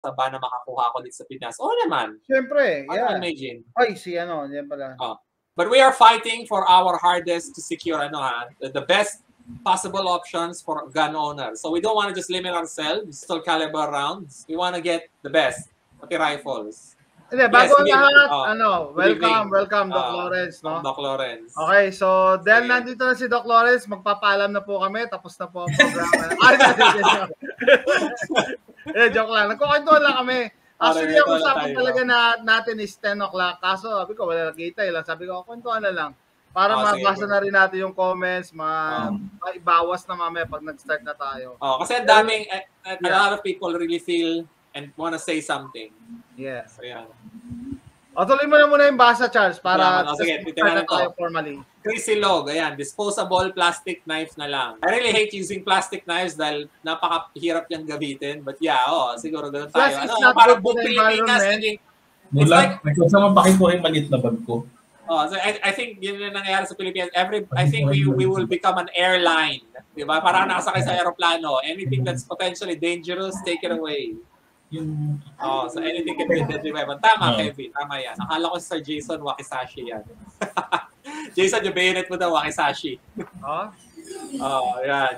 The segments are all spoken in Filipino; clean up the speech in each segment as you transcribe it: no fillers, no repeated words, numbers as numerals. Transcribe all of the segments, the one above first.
ba na makakuha ako dito sa Pinas? Oo naman. Siyempre, yeah. Imagine. Ay, yan pala. But we are fighting for our hardest to secure the best possible options for gun owners. So we don't want to just limit ourselves to caliber rounds. We want to get the best, pati rifles. Hindi, bago ang lahat, welcome, Doc Lawrence, no? Doc Lawrence. Okay, so dahil nandito na si Doc Lawrence, magpapaalam na po kami, tapos na po ang programa. Joke lang. Nagkukwentuhan lang kami. Actually, ang usapan talaga natin is 10 o'clock. Kaso, sabi ko, wala nakita lang. Sabi ko, kwentuhan na lang. Para mabasa na rin natin yung comments, maibawas na mamaya pag nag-start na tayo. Kasi ang daming, a lot of people really feel and want to say something. Yeah. So, yeah. Tuloy mo na muna yung basa, Charles, para sige, start na tayo formally. Chrissy Log, ayan, disposable plastic knives na lang. I really hate using plastic knives dahil napakahirap niyang gamitin. But yeah, siguro ganun tayo. Parang buong Pilipinas. Nagkasa mapakit ko yung maliit na bag ko. So I think yun na nangyayari sa Pilipinas. I think we will become an airline. Diba? Parang nakasakay sa aeroplano. Anything that's potentially dangerous, take it away. So anything can be deadly weapon. Tama, Kevin. Tama yan. Nakala ko si Sir Jason Wakisashi yan. Jason, yung bayonet mo daw, Wakisashi. Yan.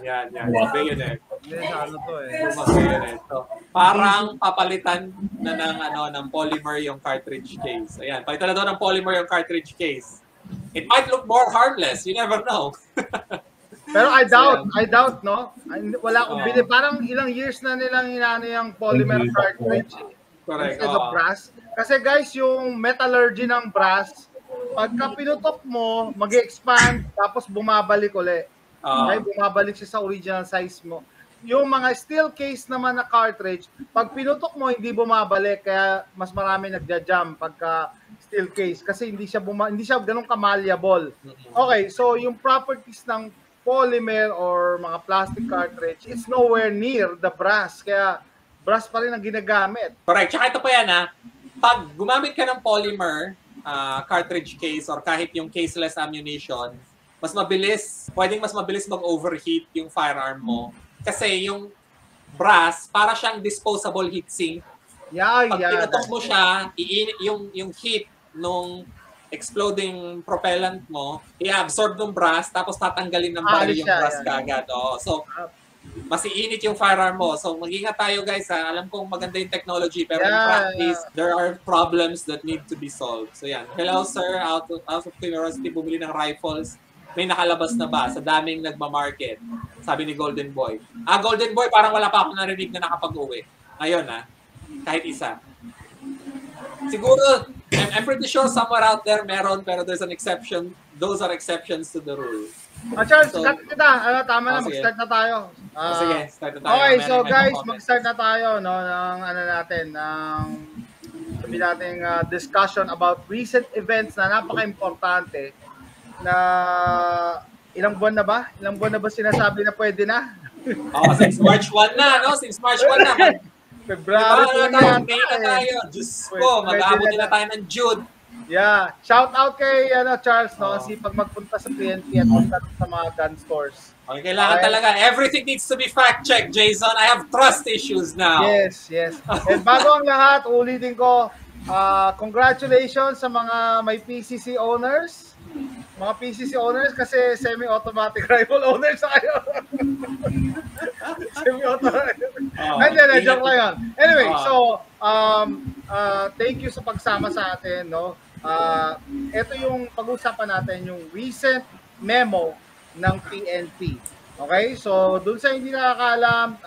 Bayonet. Bayonet. So, parang papalitan na ng polymer yung cartridge case. Ayan, palitan na daw ng polymer yung cartridge case. It might look more harmless. You never know. Pero I doubt, no? Wala akong bili. Parang ilang years na nilang inaano yung polymer cartridge. Correct. Instead of brass. Kasi guys, yung metallurgy ng brass, pagka pinutok mo, mag-expand, tapos bumabalik ulit. Okay, bumabalik siya sa original size mo. Yung mga steel case naman na cartridge, pag pinutok mo, hindi bumabalik. Kaya mas marami nagja-jam pagka steel case. Kasi hindi siya ganun ka-malleable. Okay, so yung properties ng polymer or mga plastic cartridge, it's nowhere near the brass. Kaya brass pa rin ang ginagamit. Correct. Tsaka ito pa yan pag gumamit ka ng polymer cartridge case or kahit yung caseless ammunition, pwedeng mas mabilis mag-overheat yung firearm mo. Kasi yung brass, para siyang disposable heat sink. Pag pinutok mo siya, yung heat nung exploding propellant mo, i-absorb ng brass, tapos tatanggalin ng baril yung brass kagad. So, mas iinit yung firearm mo. So, mag-ingat tayo guys. Alam kong maganda yung technology, pero in practice, there are problems that need to be solved. So, yan. Hello, sir. Out of curiosity, bumili ng rifles. May nakalabas na ba sa daming nagmamarket? Sabi ni Golden Boy. Golden Boy, parang wala pa ako narinig na nakapag-uwi. Ngayon, kahit isa. Siguro, I'm pretty sure somewhere out there meron, pero there's an exception. Those are exceptions to the rule. Charles, cut kita. Tama na, mag-start na tayo. Sige, start na tayo. Okay, so guys, mag-start na tayo ng sabi natin discussion about recent events na napaka-importante na ilang buwan na ba? Ilang buwan na ba sinasabi na pwede na? Since March 1 na, no? Since March 1 na. February na tayo. Diyos ko, mag-aabot na tayo ng June. Yeah. Shout out kay Charles, no? Kasi pag magpunta sa PNP at punta sa mga gun stores. Okay, kailangan talaga. Everything needs to be fact-checked, Jason. I have trust issues now. Yes. And bago ang lahat, ulitin ko, congratulations sa mga may PCC owners. Mga PCC owners kasi semi-automatic rifle owners sa kayo. Semi-automatic. Joke lang yun. Anyway, so, thank you sa pagsama sa atin, no? Ito yung pag-usapan natin, yung recent memo ng PNP. Okay? So, dun sa hindi nakakaalam,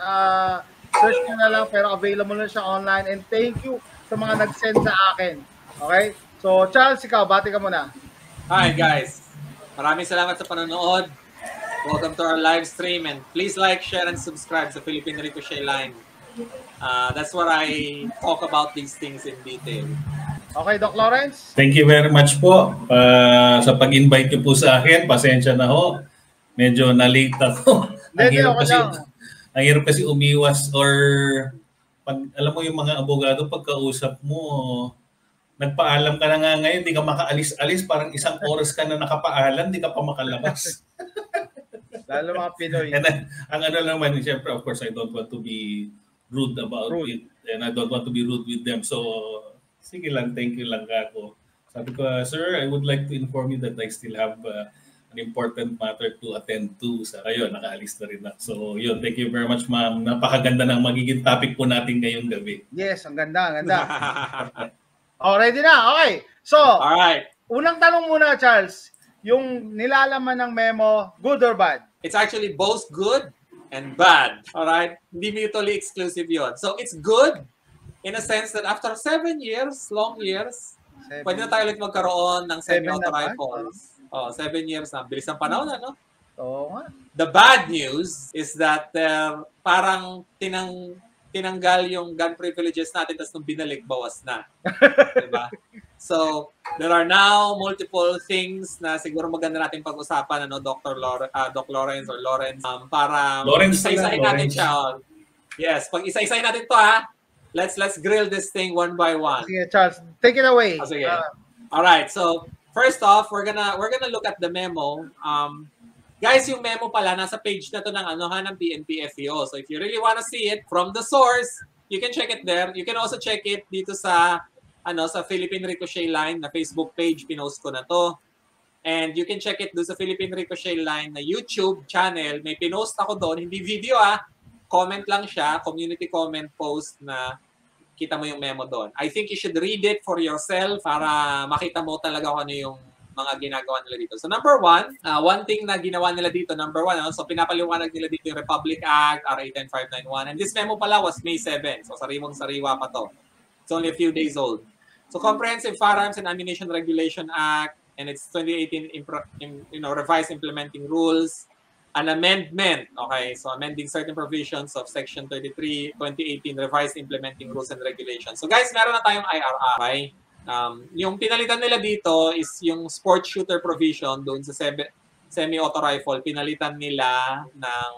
search nyo na lang, pero available na siya online. And thank you sa mga nag-send sa akin. Okay? So, Charles, ikaw, bati ka muna. Hi, guys. Maraming salamat sa panonood. Welcome to our live stream. And please like, share, and subscribe sa Philippine Ricochet Line. That's where I talk about these things in detail. Okay, Doc Lawrence? Thank you very much po sa pag-invite niyo po sa akin. Pasensya na ho. Medyo na-late ako. Ang hirap kasi umiwas or alam mo yung mga abogado, pagkausap mo, nagpaalam ka na nga ngayon, di ka makaalis-alis, parang isang oras ka na nakapaalam, di ka pa makalabas. Lalo mga Pinoy. And ang ano naman, siyempre, of course, I don't want to be rude about it. and I don't want to be rude with them. So, sige lang, thank you lang ako. Sabi ko, sir, I would like to inform you that I still have an important matter to attend to. Sa kayo, nakaalis na rin ako. So, yun, thank you very much, ma'am. Napakaganda ng magiging topic po natin ngayong gabi. Yes, ang ganda, ang ganda. Ready na, okay. So, alright. Unang tanong muna, Charles. Yung nilalaman ng memo, good or bad? It's actually both good and bad. Alright? Hindi mutually exclusive yun. So, it's good in a sense that after 7 years, long years, pwede na tayo ulit magkaroon ng semi-auto rifles. 7 years na. Bilis ng panahon, ano? Oo nga. The bad news is that parang tinanggal yung gun privileges natin tapos nung binalik, bawas na. Diba? So, there are now multiple things na siguro maganda natin pag-usapan, ano, Doc Lawrence or Lawrence, para isa-isahin natin siya. Yes, pag isa-isahin natin to, ha? Let's grill this thing one by one. Sige, Charles, take it away. Sige. All right. So, first off, we're gonna look at the memo. Guys, yung memo pala nasa page na to ng ng PNP FEO. So, if you really want to see it from the source, you can check it there. You can also check it dito sa sa Philippine Ricochet Line na Facebook page, pinost ko na to. And you can check it doon sa Philippine Ricochet Line na YouTube channel. May pinost ako doon, hindi video comment lang siya, community comment post na kita mo yung memo doon. I think you should read it for yourself para makita mo talaga kung ano yung mga ginagawa nila dito. So number one thing na ginawa nila dito, so pinapaliwanag nila dito yung Republic Act, RA 10591. And this memo pala was May 7. So sariwang-sariwa pa to. It's only a few days old. So Comprehensive Firearms and Ammunition Regulation Act and its 2018 revised implementing rules, an amendment, okay, so amending certain provisions of Section 33, 2018 revised implementing rules and regulations. So guys, meron na tayong IRR, okay? Yung pinalitan nila dito is yung sport shooter provision doon sa semi-auto rifle, pinalitan nila ng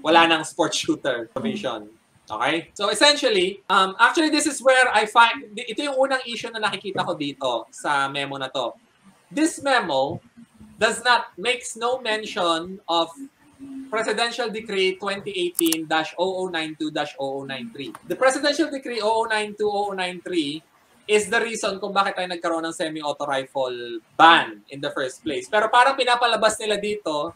wala nang sport shooter provision. Okay? So essentially, actually this is where I find, ito yung unang issue na nakikita ko dito sa memo na to. This memo makes no mention of Presidential Decree 2018-0092-0093. The Presidential Decree 0092-0093 is the reason kung bakit tayo nagkaroon ng semi-auto rifle ban in the first place. Pero parang pinapalabas nila dito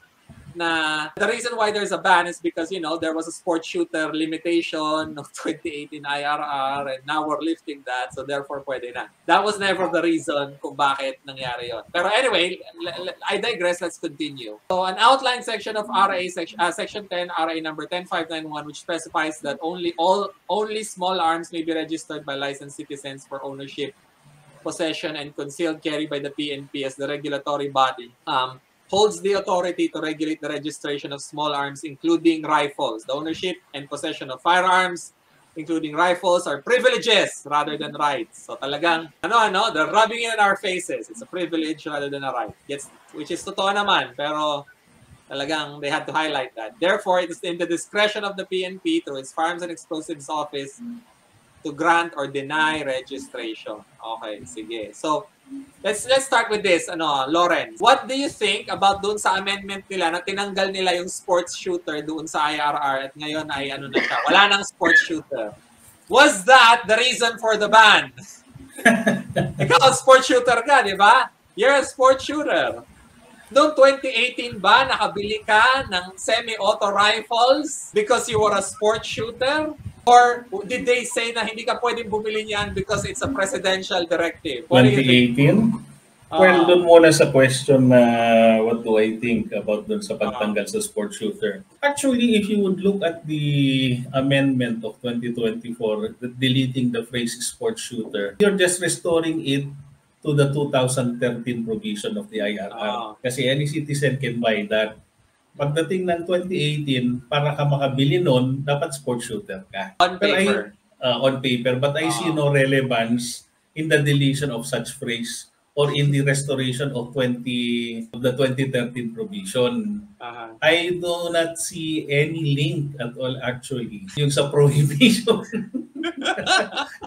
na the reason why there's a ban is because, there was a sport shooter limitation of 2018 IRR and now we're lifting that, so therefore pwede na. That was never the reason kung bakit nangyari yon. Pero anyway, I digress, let's continue. So an outline section of RA, Section 10, RA number 10591, which specifies that only small arms may be registered by licensed citizens for ownership, possession, and concealed carry by the PNP as the regulatory body. Holds the authority to regulate the registration of small arms, including rifles. The ownership and possession of firearms, including rifles, are privileges rather than rights. So talagang, they're rubbing it in our faces. It's a privilege rather than a right. Which is totoo naman, pero talagang they had to highlight that. Therefore, it is in the discretion of the PNP through its Firearms and Explosives Office to grant or deny registration. Okay, sige. So, let's start with this, Lawrence. What do you think about doon sa amendment nila na tinanggal nila yung sports shooter doon sa IRR at ngayon ay na siya? Wala nang sports shooter. Was that the reason for the ban? Ikaw, sports shooter ka, di ba? You're a sports shooter. Noong 2018 ba, nakabili ka ng semi-auto rifles because you were a sports shooter? Or did they say na hindi ka pwedeng bumili niyan because it's a presidential directive? 2018? Well, doon muna sa question na what do I think about doon sa pagtanggal sa sport shooter. Actually, if you would look at the amendment of 2024, deleting the phrase sport shooter, you're just restoring it to the 2013 provision of the IRR. Kasi any citizen can buy that. Pagdating ng 2018, para ka makabili nun, dapat sport shooter ka. On paper. On paper. But I see no relevance in the deletion of such phrase or in the restoration of the 2013 provision. I do not see any link at all actually. Yung sa prohibition.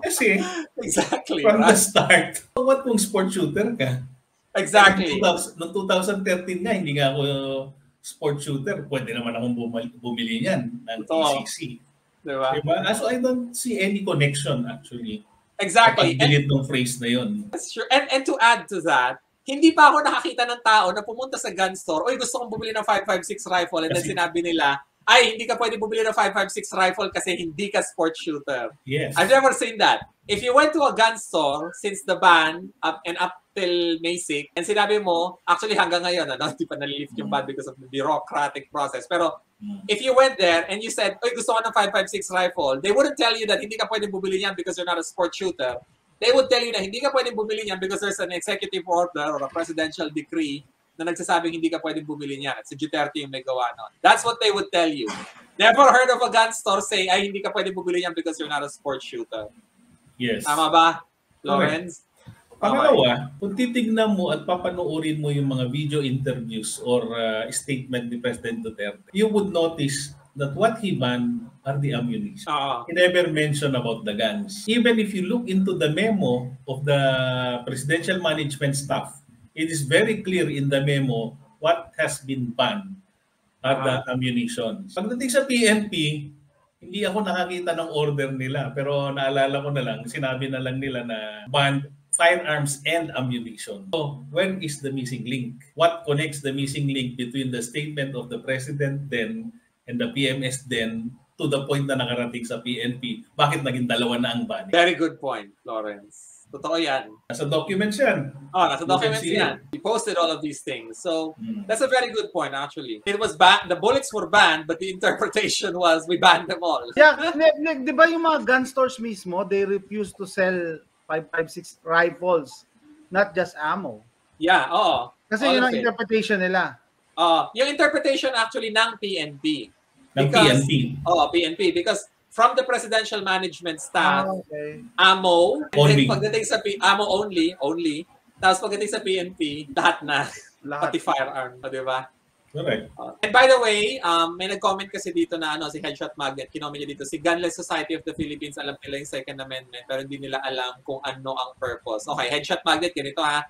Kasi exactly, from the start, what kung sport shooter ka? Exactly. Noong 2013 nga, hindi nga ako sport shooter, pwede naman akong bumili niyan ng ECC. Diba? So I don't see any connection actually. Exactly. Pag-delete ng phrase na yun. That's true. And to add to that, hindi pa ako nakakita ng tao na pumunta sa gun store, oy, gusto kong bumili ng 5.56 rifle, and then sinabi nila, ay, hindi ka pwede bumili ng 5.56 rifle kasi hindi ka sport shooter. Yes. I've never seen that. If you went to a gun store since the ban up till May 6, and sinabi mo, actually hanggang ngayon, hindi pa nalilift yung ban because of the bureaucratic process. Pero if you went there and you said, oy, gusto ko ng 5.56 rifle, they wouldn't tell you that hindi ka pwede bumili niyan because you're not a sport shooter. They would tell you na hindi ka pwede bumili niyan because there's an executive order or a presidential decree na nagsasabing hindi ka pwede bumili niyan. At si Duterte yung may gawa nun. That's what they would tell you. Never heard of a gun store say, ay, hindi ka pwede bumili niyan because you're not a sport shooter. Yes. Tama ba, Lawrence? Okay. Pangalawa, kung titignan mo at papanoorin mo yung mga video interviews or statement ni President Duterte, you would notice that what he banned are the ammunition. He never mentioned about the guns. Even if you look into the memo of the presidential management staff, it is very clear in the memo what has been banned are the ammunition. Pagdating sa PNP, hindi ako nakakita ng order nila, pero naalala ko na lang, sinabi na lang nila na banned firearms and ammunition. So, where is the missing link? What connects the missing link between the statement of the President then and the PMS then to the point na nakarating sa PNP? Bakit naging dalawa na ang ban? Very good point, Lawrence. Totoo yan. Nasa documents yan. Nasa documents yan. He posted all of these things. So, that's a very good point, actually. It was banned, the bullets were banned, but the interpretation was, we banned them all. Yeah, di ba yung mga gun stores mismo, they refuse to sell 5.56 rifles, not just ammo. Yeah, oo. Kasi yun ang interpretation nila. Yung interpretation actually ng PNP. Ng PNP. PNP. Because from the presidential management staff, ammo, only. Pagdating sa ammo only, tapos pagdating sa PNP, lahat na. Pati firearm, di ba? Correct. And by the way, may nag-comment kasi dito na si Headshot Magnet, kinoment niya dito, si Gunless Society of the Philippines, alam nila yung Second Amendment, pero hindi nila alam kung ano ang purpose. Okay, Headshot Magnet, ganito ha.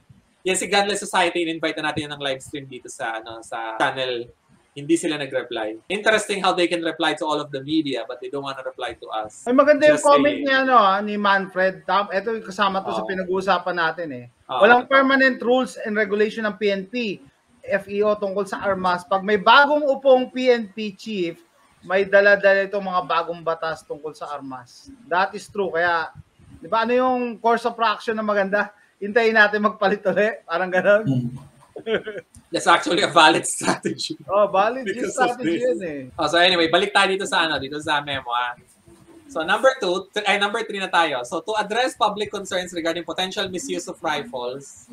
Yan si Gunless Society, in-invite na natin ng live stream dito sa sa channel. Hindi sila nag-reply. Interesting how they can reply to all of the media, but they don't want to reply to us. Ay, maganda yung comment niya, ni Manfred. Ito yung kasama to sa pinag-uusapan natin eh. Walang permanent rules and regulation ng PNP. FEO tungkol sa armas. Pag may bagong upong PNP chief, may dala-dala itong mga bagong batas tungkol sa armas. That is true. Kaya, di ba, ano yung course of action na maganda? Hintayin natin magpalit ulit. Parang gano'n. That's actually a valid strategy. Valid strategy yun eh. So anyway, balik tayo dito sa dito sa memo. So number 3 na tayo. So to address public concerns regarding potential misuse of rifles,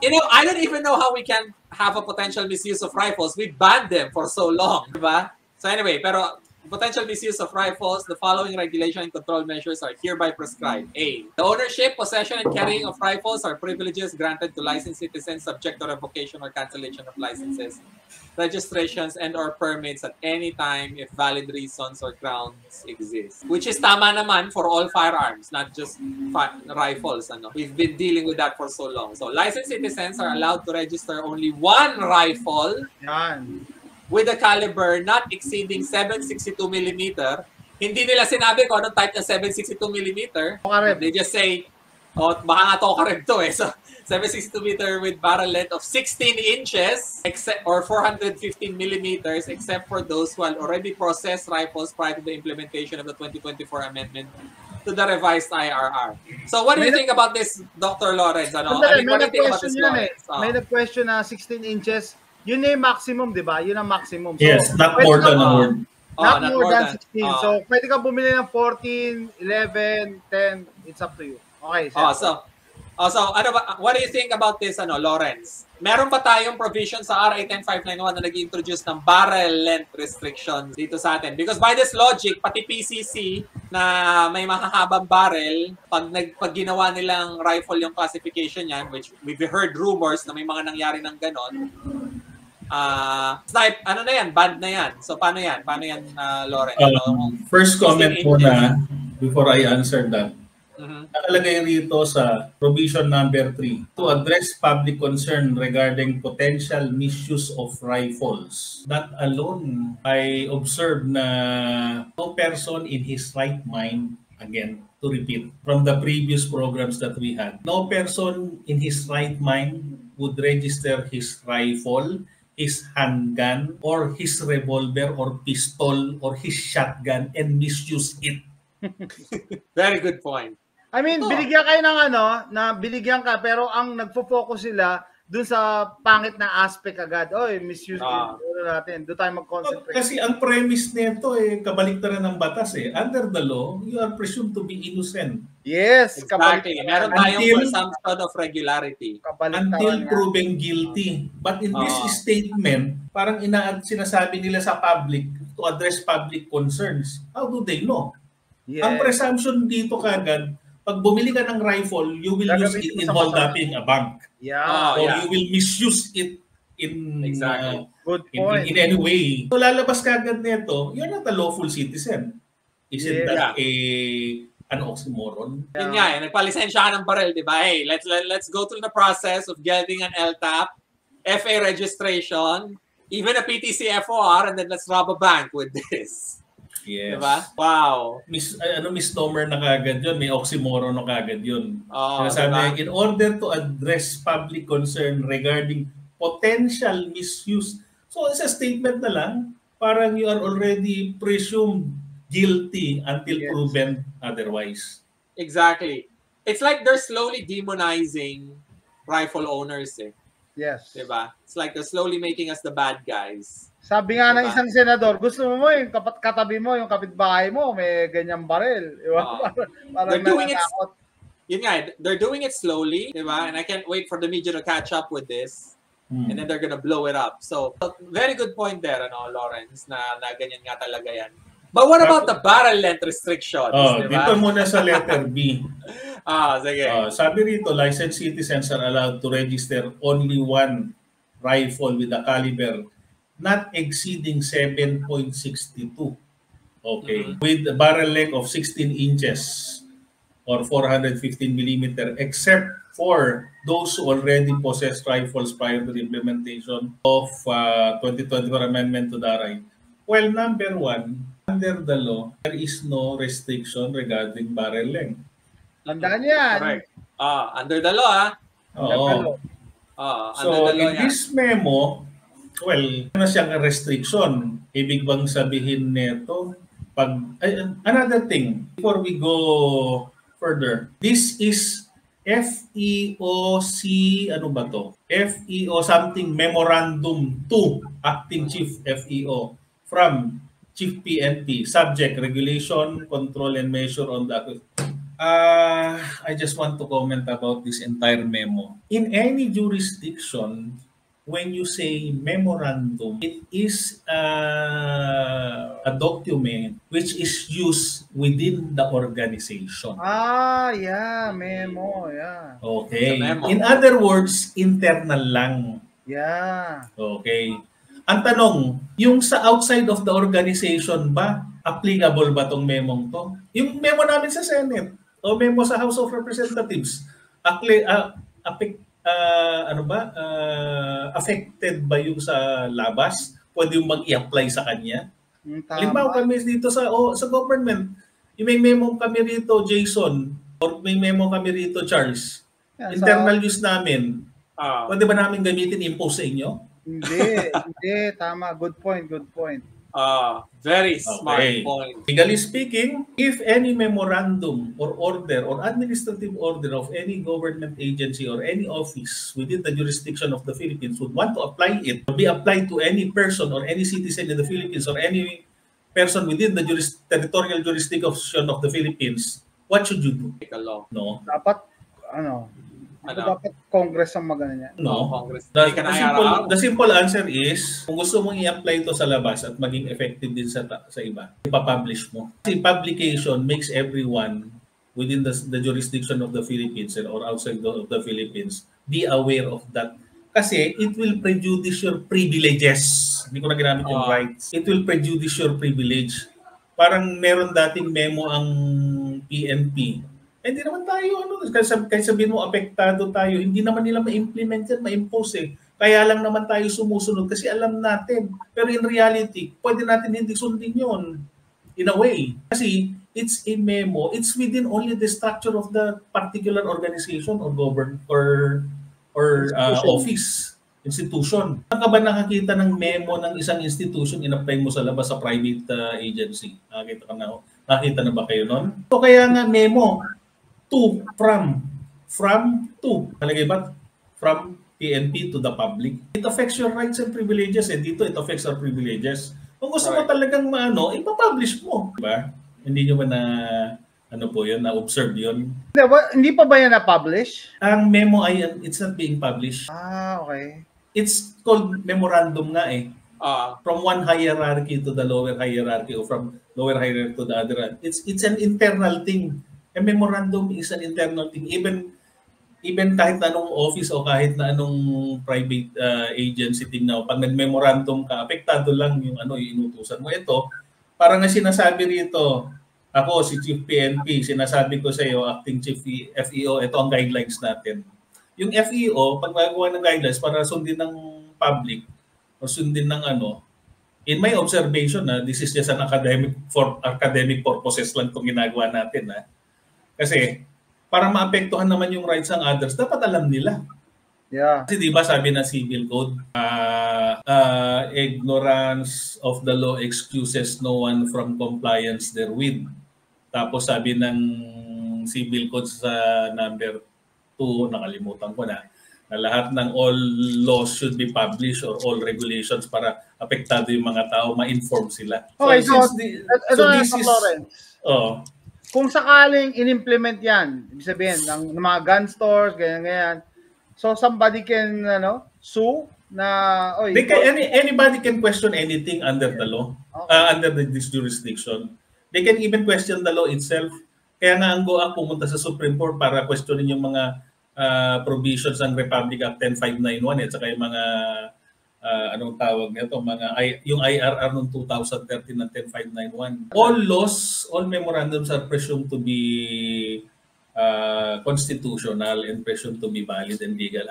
I don't even know how we can have a potential misuse of rifles. We banned them for so long, diba? So anyway, pero potential misuse of rifles, the following regulation and control measures are hereby prescribed. A. The ownership, possession, and carrying of rifles are privileges granted to licensed citizens subject to revocation or cancellation of licenses, registrations, and or permits at any time if valid reasons or grounds exist. Which is tama naman for all firearms, not just rifles. We've been dealing with that for so long. So licensed citizens are allowed to register only one rifle. Yan. With a caliber not exceeding 762mm. Hindi nila sinabi kung anong type na 762mm. They just say, baka nga Tokarev to eh. So, 762mm with barrel length of 16 inches or 415mm except for those who had already processed rifles prior to the implementation of the 2024 amendment to the revised IRR. So what do you think about this, Dr. Lawrence? What do you think about this, Lawrence? May nag-question na 16 inches. Yun na yung maximum, di ba? Yun ang maximum. So, yes, not more than a word. Not more than 16. So, pwede ka bumili ng 14, 11, 10. It's up to you. Okay. So what do you think about this, Lawrence? Meron ba tayong provision sa RA 10591 na nag-introduce ng barrel length restrictions dito sa atin? Because by this logic, pati PCC na may mahahabang barrel, pag ginawa nilang rifle yung classification yan, which we've heard rumors na may mga nangyari ng ganon, snipe, na yan? Banned na yan. So, paano yan, Lawrence? First comment po na, before I answer that, Nakalagay rito sa provision number 3, to address public concern regarding potential misuse of rifles. That alone, I observed na no person in his right mind, again, to repeat, from the previous programs that we had, no person in his right mind would register his rifle, his handgun, or his revolver, or pistol, or his shotgun and misuse it. Very good point. I mean, binigyan kayo ng na binigyan ka, pero ang nagfo-focus sila dun sa pangit na aspect agad. Oy, misuse natin. Doon tayo mag-concentrate. Kasi ang premise nito kabaliktaran ng batas Under the law, you are presumed to be innocent. Yes, exactly. Meron tayong presumption of regularity. Until proven guilty. But in this statement, parang sinasabi nila sa public to address public concerns. How do they know? Yes. Ang presumption dito kagad, pag bumili ka ng rifle, you will use it in hold-upping a bank. Yeah. Or you will misuse it in good point. In any way. So lalabas kagad nito, you're not a lawful citizen. Isn't that an oxymoron? Yun nga, nagpalisensya ka ng baril, di ba? Hey, let's go through the process of getting an LTAP, FA registration, even a PTC FOR, and then let's rob a bank with this. Yes. Diba? Wow. Misnomer na kagad yun. May oxymoron na kagad yun. Diba? In order to address public concern regarding potential misuse. So, it's a statement na lang. Parang you are already presumed guilty until proven otherwise. Exactly. It's like they're slowly demonizing rifle owners Yes. Diba? It's like they're slowly making us the bad guys. Sabi nga ng isang senador, gusto mo yung katabi mo, yung kapitbahay mo, may ganyang baril. They're doing it. Yun nga, they're doing it slowly, diba? And I can't wait for the media to catch up with this. And then they're gonna blow it up. So, very good point there, Lawrence, na ganyan nga talaga yan. But what about the barrel length restrictions? Diba? Dito muna sa letter B. Sige. Sabi rito, licensed citizens are allowed to register only one rifle with a caliber not exceeding 7.62. Okay. With a barrel length of 16 inches or 415 millimeter, except for those who already possess rifles prior to the implementation of 2024 Amendment to the RI. Well, number one, under the law, there is no restriction regarding barrel length. Tandaan yan. Correct. Under the law, Oo. So, in this memo, well, ano siyang restriction? Ibig bang sabihin nito? Another thing, before we go further, this is FEOC, ano ba to? FEO something memorandum to Acting Chief FEO from Chief PNP, subject regulation, control and measure on the I just want to comment about this entire memo. In any jurisdiction, when you say memorandum, it is a document which is used within the organization. Memo, Okay. In other words, internal lang. Yeah. Okay. Ang tanong, yung sa outside of the organization ba, applicable ba tong memong to? Yung memo namin sa Senate o memo sa House of Representatives, affected ba yung sa labas? Pwede yung mag-i-apply sa kanya? Halimbawa kami dito sa government, may memo kami rito, Jason, or may memo kami rito, Charles. Internal use namin. Pwede ba namin gamitin, impose sa inyo? Hindi. Tama. Good point. Very smart point. Legally speaking, if any memorandum or order or administrative order of any government agency or any office within the jurisdiction of the Philippines would want to apply it, to be applied to any person or any citizen in the Philippines or any person within the territorial jurisdiction of the Philippines, what should you do? Take a law. No. Dapat, dapat Congress ang magana niya. No. Congress. The simple answer is, kung gusto mong i-apply ito sa labas at maging effective din sa iba, ipapublish mo. Kasi publication makes everyone within the jurisdiction of the Philippines or outside of the Philippines be aware of that. Kasi it will prejudice your privileges. Hindi ko na ginamit yung rights. It will prejudice your privilege. Parang meron dating memo ang PNP Hindi naman tayo, kahit sabihin mo apektado tayo, hindi naman nila ma-implement yan, ma-impose eh. Kaya lang naman tayo sumusunod kasi alam natin. Pero in reality, pwede natin hindi sundin yun in a way. Kasi it's a memo, it's within only the structure of the particular organization or office, institution. Saan ka ba nakakita ng memo ng isang institution in-apply mo sa labas sa private agency? Nakita na ba kayo nun? So kaya nga memo, to, from to. Palagay ba? From PNP to the public. It affects your rights and privileges. Dito, it affects our privileges. Kung gusto mo talagang ipapublish mo. Diba? Hindi nyo ba na-observe yun? Hindi pa ba yan na-publish? Ang memo ay, it's not being published. Okay. It's called memorandum nga eh. From one hierarchy to the lower hierarchy or from lower hierarchy to the other. It's an internal thing. A memorandum is an internal thing. Even kahit na anong office o kahit na anong private agency thing na pag nag-memorandum ka, apektado lang yung inutusan mo. Ito, parang nga sinasabi rito, ako si Chief PNP, sinasabi ko sa iyo, Acting Chief FEO, ito ang guidelines natin. Yung FEO, pag magawa ng guidelines para sundin ng public o sundin ng in my observation, this is just an academic purposes lang itong ginagawa natin. Kasi para maapektuhan naman yung rights ng others, dapat alam nila. Yeah. Kasi di ba sabi ng civil code, ignorance of the law excuses no one from compliance therewith. Tapos sabi ng civil code sa number 2, nakalimutan ko na lahat ng all laws should be published or all regulations para apektado yung mga tao, ma-inform sila. Okay, so this is Lawrence. Kung sakaling in-implement yan, ibig sabihin, ng mga gun stores, ganyan. So somebody can sue na anybody can question anything under the law, under this jurisdiction. They can even question the law itself. Kaya nga ang GOA pumunta sa Supreme Court para questionin yung mga provisions ng Republic Act 10591 at saka yung mga anong tawag nito, yung IRR noong 2013 ng 10591. All laws, all memorandums are presumed to be constitutional and presumed to be valid and legal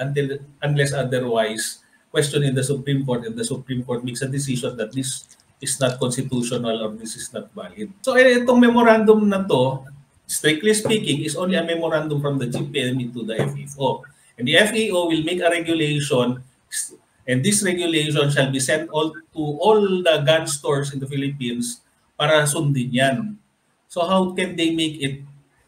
unless otherwise questioned in the Supreme Court, and the Supreme Court makes a decision that this is not constitutional or this is not valid. So itong memorandum na to, strictly speaking, is only a memorandum from the Chief PNP to the FEO. And the FEO will make a regulation, and this regulation shall be sent to all the gun stores in the Philippines para sundin yan. So how can they make it?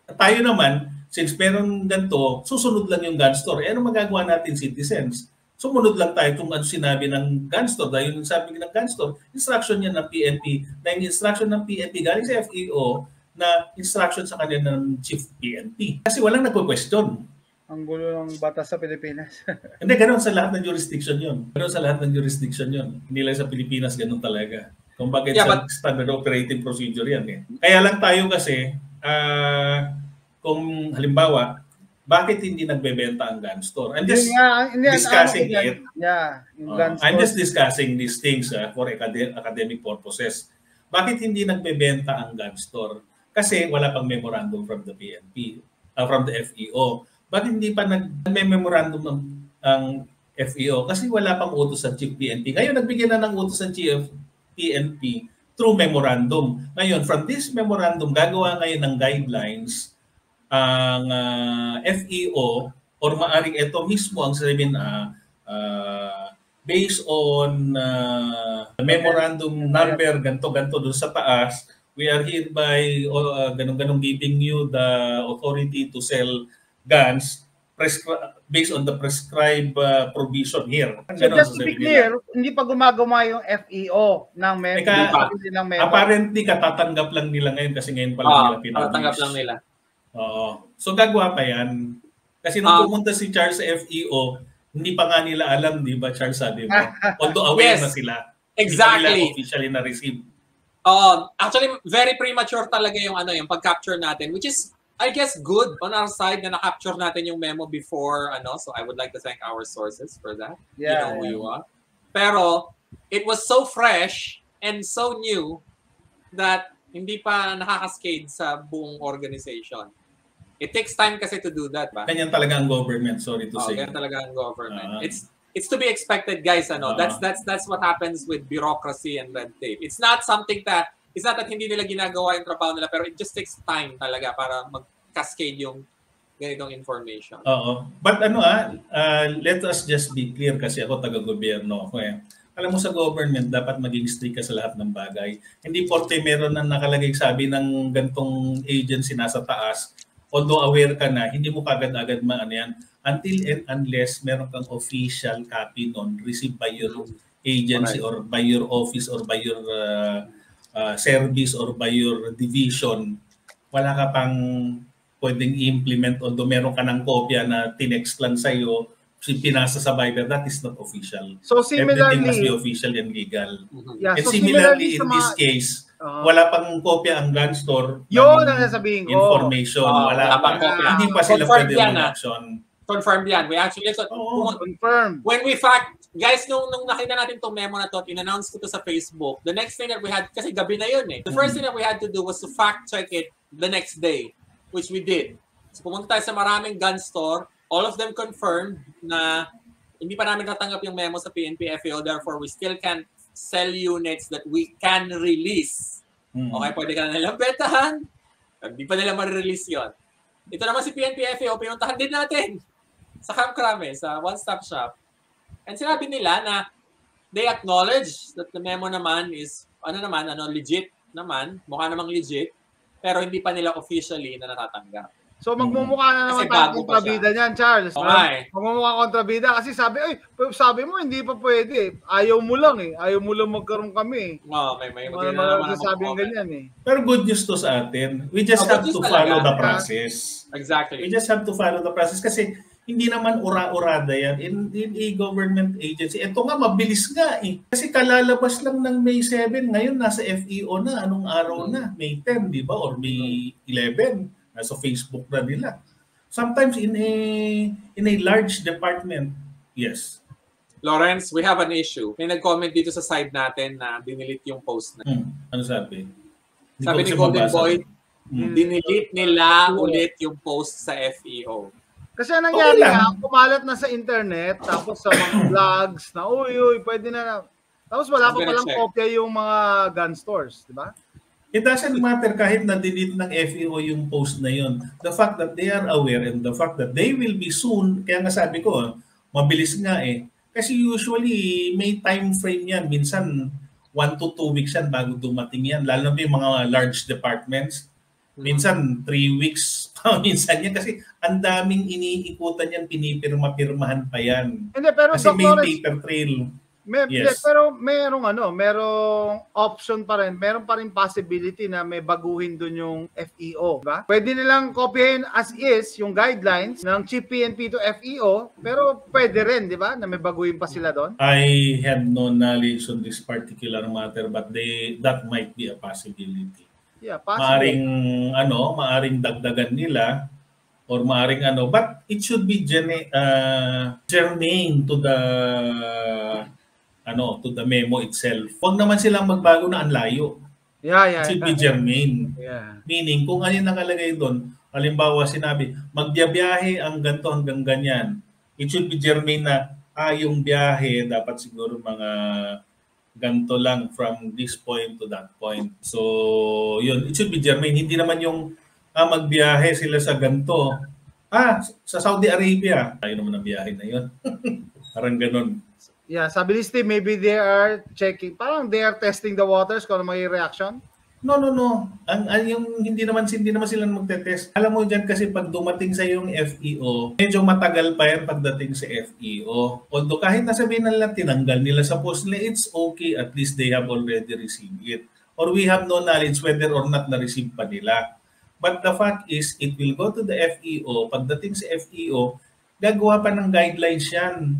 Tayo naman, since meron ganito, susunod lang yung gun store. Ano magagawa natin, citizens? Sumunod lang tayo kung ano sinabi ng gun store. Dahil yung sabi ng gun store, instruction yan ng PNP. Na yung instruction ng PNP galing sa FEO na instruction sa kanila ng Chief PNP. Kasi walang nagpo-question. Ang gulo ng batas sa Pilipinas. Hindi, ganoon sa lahat ng jurisdiction yun. Ganoon sa lahat ng jurisdiction yun. Hindi lang sa Pilipinas, ganoon talaga. Kung bakit sa standard operating procedure yan eh. Kaya lang tayo kasi, kung halimbawa, bakit hindi nagbebenta ang gun store? I'm just discussing it. Yeah, I'm just discussing these things for academic purposes. Bakit hindi nagbebenta ang gun store? Kasi wala pang memorandum from the PNP, from the FEO. Bakit hindi pa nag-memorandum ang FEO? Kasi wala pang utos sa Chief PNP. Ngayon, nagbigyan na ng utos sa Chief PNP through memorandum. Ngayon, from this memorandum, gagawa ngayon ng guidelines ang FEO or maaring ito mismo ang sabihin based on memorandum number ganto-ganto doon sa taas, we are hereby ganun-ganun giving you the authority to sell guns based on the prescribed provision here. So just to be clear, hindi pa gumagawa yung FEO ng member. Apparently, katatanggap lang nila ngayon kasi ngayon pa lang nila pinapublish. Katatanggap lang nila. Oo. So gagawa pa yan. Kasi nung pumunta si Charles sa FEO, hindi pa nga nila alam, di ba, Charles, sabi mo? Although aware na sila. Exactly. Hindi nila officially na-receive. Actually, very premature talaga yung yung pag-capture natin, which is, I guess, good on our side na na-capture natin yung memo before, so I would like to thank our sources for that. Yeah, you know who you are. Pero, it was so fresh and so new that hindi pa nakakascade sa buong organization. It takes time kasi to do that, ba? Ganyan talaga ang government, sorry to say. Ganyan talaga ang government. It's to be expected, guys. That's what happens with bureaucracy and red tape. It's not that hindi nila ginagawa yung trabaho nila, pero it just takes time talaga para mag-cascade yung ganitong information. Oo. But let us just be clear kasi ako taga-gobyerno ako eh. Alam mo sa government, dapat maging strict ka sa lahat ng bagay. Hindi porte meron na nakalagay sabi ng gantong agency nasa taas, although aware ka na, hindi mo kagad-agad yan. Until and unless meron kang official copy nun, received by your agency or by your office or by your service or by your division, wala ka pang pwedeng i-implement, although meron ka ng kopya na tinext lang sa'yo, pinasa sa Viber, that is not official. So similarly, everything must be official and legal. Yeah, and so similarly in this case, wala pang kopya ang gun store. Yun ang sasabihin ko. Information. Wala pang kopya. Hindi pa sila pwede mag-action. Confirmed yan. We actually, confirmed. When guys, nung nakita natin itong memo na to, in-announce ko to sa Facebook, the next thing that we had, kasi gabi na yun eh, the first thing that we had to do was to fact check it the next day, which we did. So pumunta tayo sa maraming gun store, all of them confirmed na hindi pa namin natanggap yung memo sa PNP FAO, therefore we still can't sell units that we can release. Okay, pwede ka na nilang betahan, hindi pa nila ma-release yun. Ito naman si PNP FAO, pinuntahan din natin sa Camp Crame, sa one-stop shop. And sinabi nila na they acknowledge that the memo naman is, legit naman, mukha namang legit, pero hindi pa nila officially na natatanggap. So magmumukha na naman tayo kontrabida niyan, Charles. Okay. Magmumukha kontrabida kasi sabi mo hindi pa pwede. Ayaw mo lang eh. Ayaw mo lang magkaroon kami. May sabi ng ganyan eh. Pero good news to sa atin. We just have to follow the process. Exactly. We just have to follow the process kasi hindi naman ura-urada yan in a government agency. Ito nga, mabilis nga eh. Kasi kalalabas lang ng May 7, ngayon nasa FEO na. Anong araw na? May 10, di ba? Or May 11. Nasa Facebook na nila. Sometimes in a large department, yes. Lawrence, we have an issue. May nag-comment dito sa side natin na dinilit yung post na. Ano sabi? Sabi ni Golden Boy, dinilit nila ulit yung post sa FEO. Kasi ang nangyari kumalat na sa internet, tapos sa mga vlogs na, uy, pwede na. Tapos wala pa palang kopya yung mga gun stores, di ba? It doesn't matter kahit na-delete ng FEO yung post na yun. The fact that they are aware and the fact that they will be soon, kaya nga sabi ko, mabilis nga eh. Kasi usually may time frame yan. Minsan 1 to 2 weeks yan bago dumating yan. Lalo na yung mga large departments. Minsan 3 weeks pa minsan yan. Kasi ang daming iniikutan yan, pinipirma-pirmahan pa yan. Hindi, pero kasi may paper trail. Pero merong option pa rin. Meron pa rin possibility na may baguhin dun yung FEO. Diba? Pwede nilang kopyahin as is yung guidelines ng Chief PNP to FEO, pero pwede rin, di ba, na may baguhin pa sila doon? I have no knowledge on this particular matter, but that might be a possibility. Yeah, possible. Maaring dagdagan nila or maaring but it should be germane to the memo itself. Huwag naman silang magbago na ang layo. It should be germane. Yeah. Meaning, kung ano yung nakalagay doon, halimbawa sinabi, magbiyahe ang ganito hanggang ganyan. It should be germane na, yung biyahe dapat siguro mga ganito lang from this point to that point. So, yun. It should be germane. Hindi naman yung magbiyahe sila sa ganito. Sa Saudi Arabia. Tayo naman ang biyahe na yun. Parang ganun. Yeah, sabi ni Steve, maybe they are checking, parang they are testing the waters kung may reaction. No. Yung hindi naman sila magte-test. Alam mo diyan kasi pag dumating sa yung FEO, medyo matagal pa yan pagdating sa FEO. Although kahit nasabihin nila tinanggal nila sa post nila, it's okay, at least they have already received it. Or we have no knowledge whether or not na-receive pa nila. But the fact is, it will go to the FEO. Pagdating sa FEO, gagawa pa ng guidelines yan.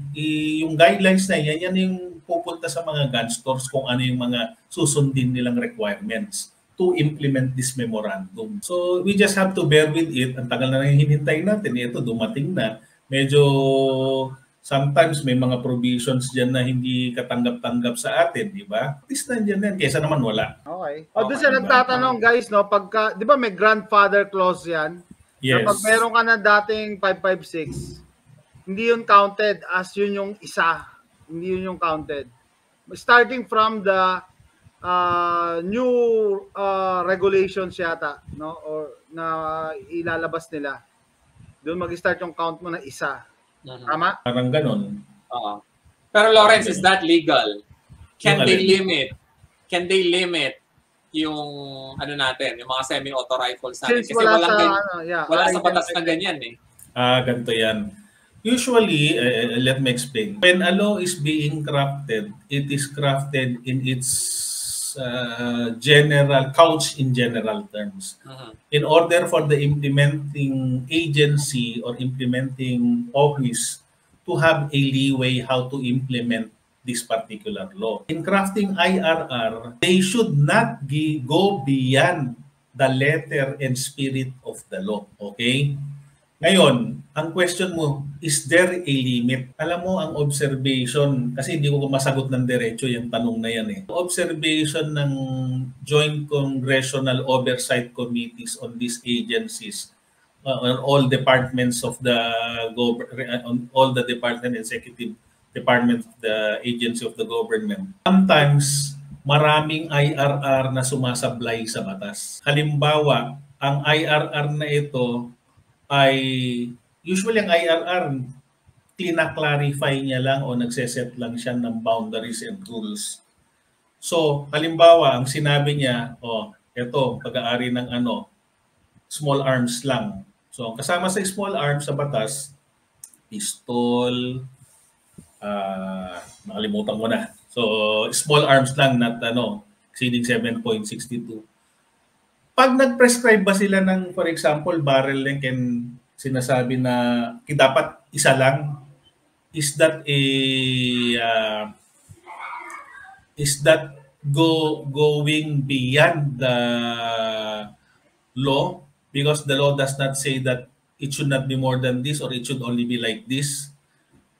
Yung guidelines na yan yung pupunta sa mga gun stores kung ano yung mga susundin nilang requirements to implement this memorandum. So we just have to bear with it. Ang tagal na nang hinintay natin. Ito, dumating na. Medyo sometimes may mga provisions dyan na hindi katanggap-tanggap sa atin, di ba? At least nandiyan yan. Kesa naman wala. Okay. Doon siya nagtatanong, guys, no? Pagka, di ba may grandfather clause yan? Yes. Kapag meron ka na dating 556, hindi yun counted as yun yung isa. Hindi yun yung counted. Starting from the new regulations yata, no? Or na ilalabas nila. Doon mag-start yung count mo na isa. Tama? Parang ganun. Pero Lawrence, is that legal? Can they limit yung ano natin, yung mga semi-auto rifles natin? Since Kasi wala sa batas na identity. ganyan eh. Ganito yan. Usually, let me explain. When a law is being crafted, it is crafted in its couched in general terms. In order for the implementing agency or implementing office to have a leeway how to implement this particular law. In crafting IRR, they should not go beyond the letter and spirit of the law. Okay? Ngayon, ang question mo, is there a limit? Alam mo, ang observation, kasi hindi ko masagot ng diretso yung tanong na yan eh. Observation ng Joint Congressional Oversight Committees on these agencies, on all departments of the on all the department executive departments of the agency of the government. Sometimes, maraming IRR na sumasablay sa batas. Halimbawa, ang IRR na ito ay, usually ang IRR, tina-clarify niya lang o nagseset lang siya ng boundaries and rules. So, halimbawa, ang sinabi niya, ito, pag-aari ng small arms lang. So, kasama sa small arms sa batas, pistol, nakalimutan ko na. So, small arms lang, not exceeding 7.62. Pag nag-prescribe ba sila ng, for example, barrel length and sinasabi na dapat isa lang, is that going beyond the law? Because the law does not say that it should not be more than this or it should only be like this.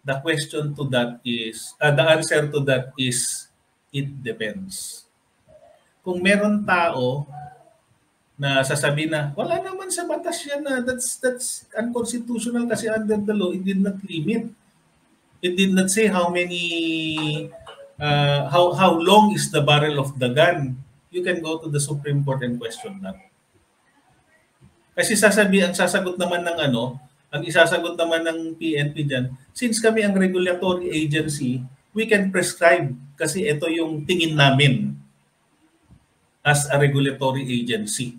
The question to that is, the answer to that is, it depends. Kung meron tao na sasabihin na, wala naman sa batas yan na, that's unconstitutional kasi under the law, it did not limit. It did not say how many, how long is the barrel of the gun. You can go to the Supreme Court and question that. Kasi ang sasagot naman ng ang isasagot naman ng PNP dyan, since kami ang regulatory agency, we can prescribe kasi ito yung tingin namin as a regulatory agency.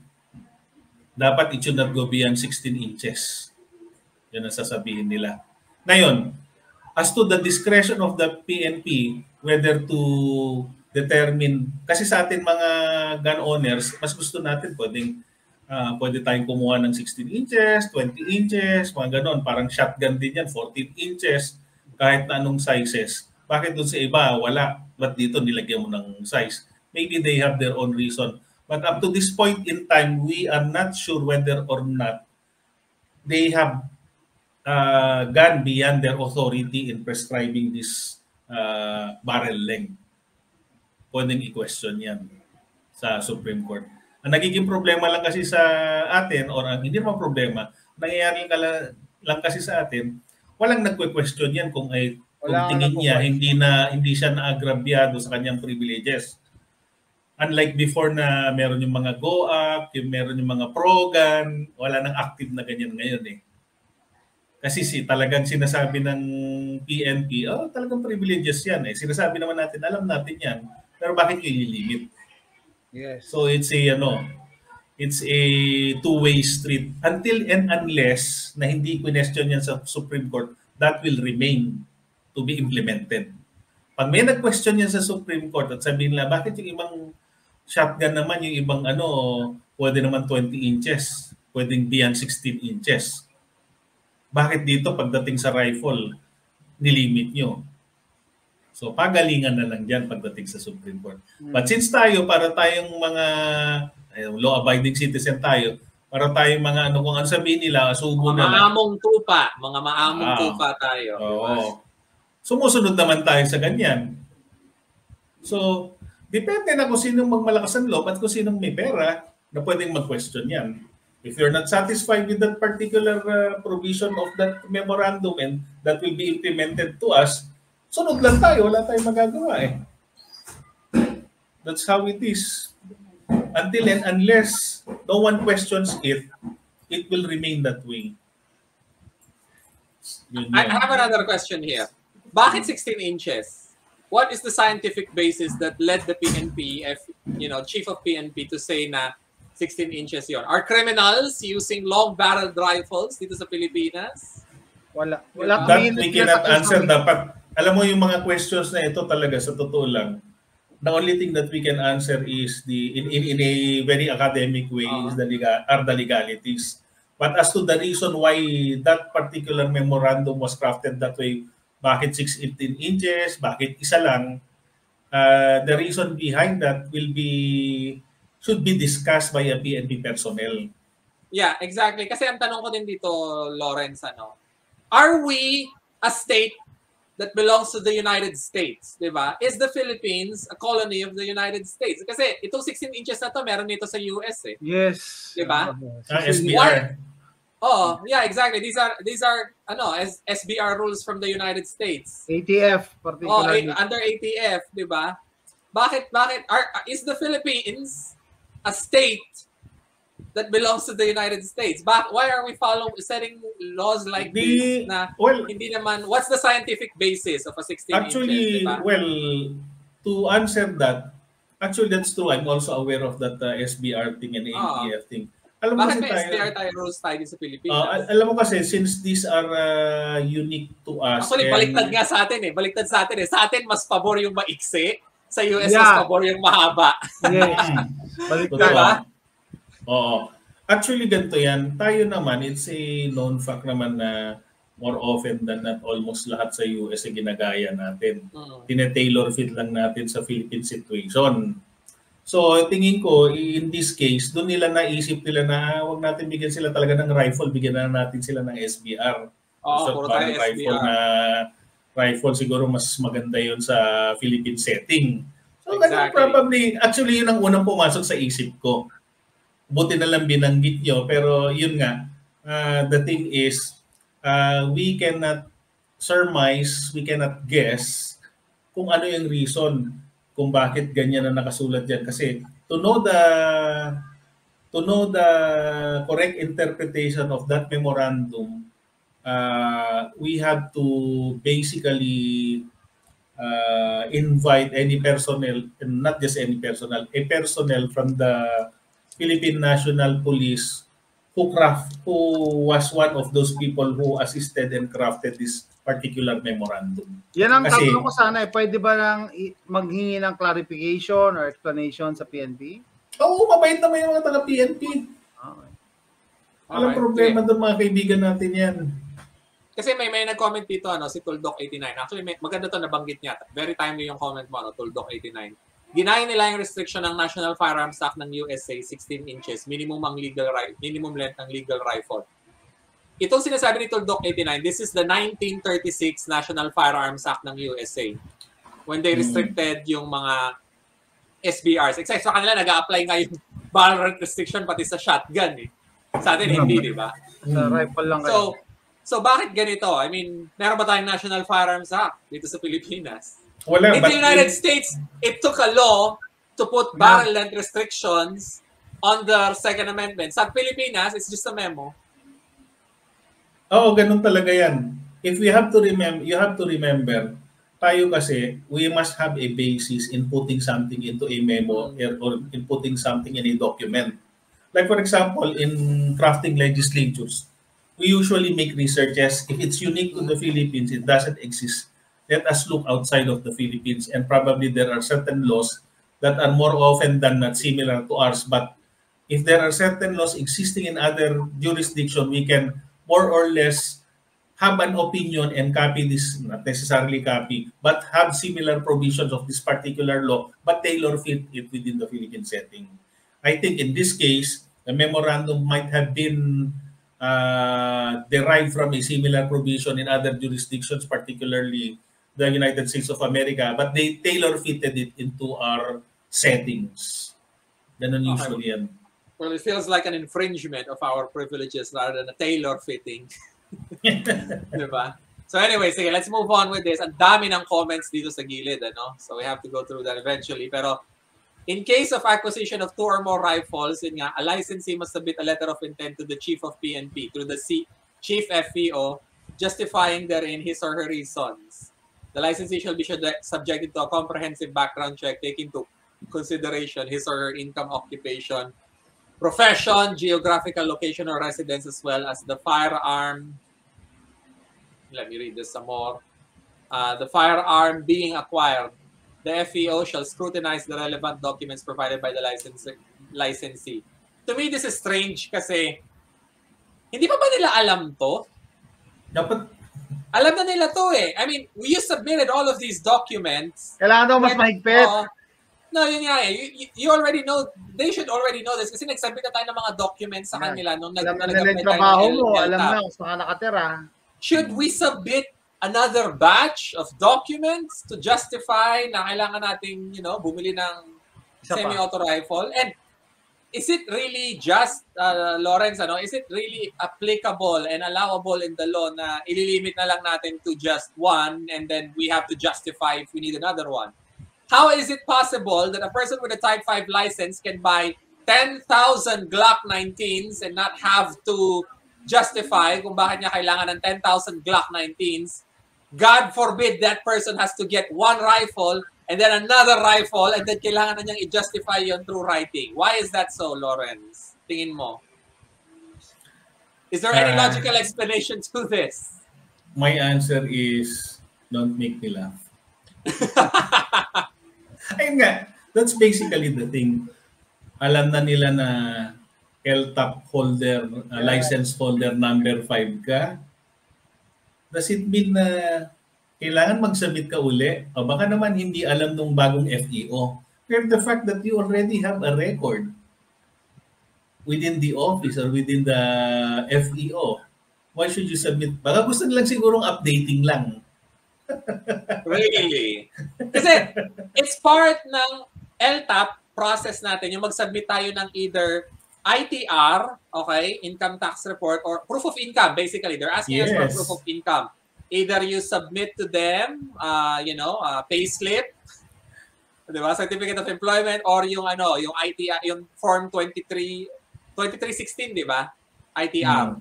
Dapat it should not go beyond 16 inches. Yan ang sasabihin nila. Ngayon, as to the discretion of the PNP, whether to determine, kasi sa atin mga gun owners, mas gusto natin pwede tayong kumuha ng 16 inches, 20 inches, mga ganon. Parang shotgun din yan, 14 inches, kahit na anong sizes. Bakit doon sa iba, wala. Ba't dito nilagyan mo ng size? Maybe they have their own reason. But up to this point in time, we are not sure whether or not they have gone beyond their authority in prescribing this barrel length. Pwedeng i-question yan sa Supreme Court. Ang nagiging problema lang kasi sa atin, or hindi naman problema, nangyayari lang kasi sa atin, walang nagque-question yan kung tingin niya hindi siya naagrabyado sa kanyang privileges. Unlike before na meron yung mga GOAP, meron yung mga pro-gun, wala nang active na ganyan ngayon eh. Kasi talagang sinasabi ng PNP, talagang privileges yan eh. Sinasabi naman natin, alam natin yan, pero bakit yung i-limit? Yes. So it's a two-way street until and unless na hindi question yan sa Supreme Court, that will remain to be implemented. Pag may nag-question yan sa Supreme Court at sabihin nila, bakit yung ibang shotgun naman, yung ibang pwede naman 20 inches, pwedeng beyond 16 inches. Bakit dito pagdating sa rifle, nilimit nyo? So, pagalingan na lang dyan pagdating sa Supreme Court. But since para tayong mga law-abiding citizen tayo, para tayong mga kung ano sabihin nila, subo na lang. Mga maamong tupa tayo. Oo. Sumusunod naman tayo sa ganyan. So, depende na kung sinong magmalakas ang loob at kung sinong may pera na pwedeng mag-question yan. If you're not satisfied with that particular provision of that memorandum and that will be implemented to us, sunod lang tayo, wala tayong magagawa eh. That's how it is. Until and unless no one questions it, it will remain that way. I have another question here. Bakit 16 inches? What is the scientific basis that led the PNP, chief of PNP, to say na 16 inches yon? Are criminals using long-barreled rifles dito sa Pilipinas? Wala. That we cannot answer. Dapat, alam mo yung mga questions na ito talaga sa totoo lang, the only thing that we can answer is in a very academic way is the legalities. But as to the reason why that particular memorandum was crafted that way, bakit 16 inches, bakit isa lang, the reason behind that should be discussed by a PNP personnel. Yeah, exactly. Kasi ang tanong ko din dito, Lawrence, are we a state that belongs to the United States, di ba? Is the Philippines a colony of the United States? Kasi itong 16 inches na to, meron dito sa US eh. Yes. Di ba? SBR. Oh, yeah, exactly. These are SBR rules from the United States. ATF particularly. Under ATF, di ba? Bakit is the Philippines a state that belongs to the United States? Why are we setting laws like this na hindi naman, what's the scientific basis of a 16 actually, inches? Diba? Well, to answer that, actually that's true. I'm also aware of that SBR thing and ATF thing. Alam mo bakit may SBR tayo rules tayo sa Pilipinas? Alam mo kasi, since these are unique to us. Actually, baliktad nga sa atin eh. Baliktad sa atin eh. Sa atin, mas pabor yung maiksi. Sa US, mas pabor yung mahaba. Yes. Baliktad. Diba? Oo. Actually, ganito yan. Tayo naman, it's a known fact naman na more often than not, almost lahat sa US ay ginagaya natin. Tinetailor fit lang natin sa Philippine situation. So, tingin ko, in this case, doon nila naisip nila na wag natin bigyan sila talaga ng rifle, bigyan na natin sila ng SBR. Puro tayo SBR. Rifle siguro mas maganda yon sa Philippine setting. So, exactly. Probably, actually, yun ang unang pumasok sa isip ko. Buti na lang binanggit nyo, pero yun nga, the thing is, we cannot surmise, we cannot guess kung ano yung reason kung bakit ganyan na nakasulat dyan. Kasi to know the correct interpretation of that memorandum, we have to basically invite any personnel, and not just any personnel, a personnel from the Philippine National Police who was one of those people who assisted and crafted this particular memorandum. Yan ang tanong ko sana, pwede ba lang maghingi ng clarification or explanation sa PNP? Oo, mabait naman yung mga taga-PNP. Okay. Walang problema doon mga kaibigan natin yan. Kasi may nag-comment dito, si Tuldok89. Actually, maganda to nabanggit niya. Very timely yung comment mo, Tuldok89. Ginaya nila yung restriction ng National Firearms Act ng USA, 16 inches, minimum length ng legal rifle. Itong sinasabi ni Tuldok89, this is the 1936 National Firearms Act ng USA when they restricted yung mga SBRs. Except sa kanila, nag-a-apply nga yung barrel restriction pati sa shotgun. Eh. Sa atin, hindi, di ba? Sa rifle lang kayo. So bakit ganito? I mean, meron ba tayong National Firearms Act dito sa Pilipinas? Wala, in the United States, it took a law to put barrel length restrictions on the Second Amendment. Sa Pilipinas, it's just a memo. Oo, ganun talaga yan. If we have to remember, you have to remember, tayo kasi, we must have a basis in putting something into a memo or in putting something in a document. Like for example, in crafting legislatures, we usually make researches. If it's unique to the Philippines, it doesn't exist. Let us look outside of the Philippines, and probably there are certain laws that are more often than not similar to ours. But if there are certain laws existing in other jurisdictions, we can more or less have an opinion and copy this, not necessarily copy, but have similar provisions of this particular law, but tailor fit it within the Philippine setting. I think in this case, the memorandum might have been derived from a similar provision in other jurisdictions, particularly the United States of America, but they tailor fitted it into our settings. Ganun usually yan. Well, it feels like an infringement of our privileges rather than a tailor-fitting. Diba? So anyway, sige, let's move on with this. Ang dami ng comments dito sa gilid, ano? So we have to go through that eventually. Pero in case of acquisition of 2 or more rifles, yun nga, a licensee must submit a letter of intent to the Chief of PNP through the Chief FPO, justifying therein his or her reasons. The licensee shall be subjected to a comprehensive background check, taking into consideration his or her income, occupation, profession, geographical location or residence, as well as the firearm. Let me read this some more. The firearm being acquired. The FEO shall scrutinize the relevant documents provided by the licensee. To me, this is strange kasi hindi pa ba nila alam to? Dapat alam na nila to eh. I mean, you submitted all of these documents. Kailangan daw mas mahigpit. No, yun nga eh. You already know, they should already know this kasi nagsubmit na tayo ng mga documents sa kanila nung alam na nila yung trabaho mo, alam na kung saan nakatira. Should we submit another batch of documents to justify na kailangan nating, bumili ng semi-auto rifle? And is it really just, Lawrence, is it really applicable and allowable in the law na ililimit na lang natin to just one and then we have to justify if we need another one? How is it possible that a person with a Type 5 license can buy 10,000 Glock 19s and not have to justify kung bakit niya kailangan ng 10,000 Glock 19s? God forbid that person has to get one rifle and then another rifle and then kailangan na niyang i-justify yun through writing. Why is that so, Lawrence? Tingin mo? Is there any logical explanation to this? My answer is, don't make me laugh. Ayun nga, that's basically the thing. Alam na nila na LTAP holder, license holder number 5 ka. Does it mean na kailangan mag-submit ka uli? O baka naman hindi alam nung bagong FEO. Pero the fact that you already have a record within the office or within the FEO, why should you submit? Baka gusto nilang sigurong updating lang. Really? Kasi it's part ng LTAP process natin, yung mag-submit tayo ng either ITR, okay, income tax report, or proof of income, basically. They're asking us for proof of income. Either you submit to them, pay slip, diba? Certificate of employment, or yung ITR, yung form 2316, diba? ITR.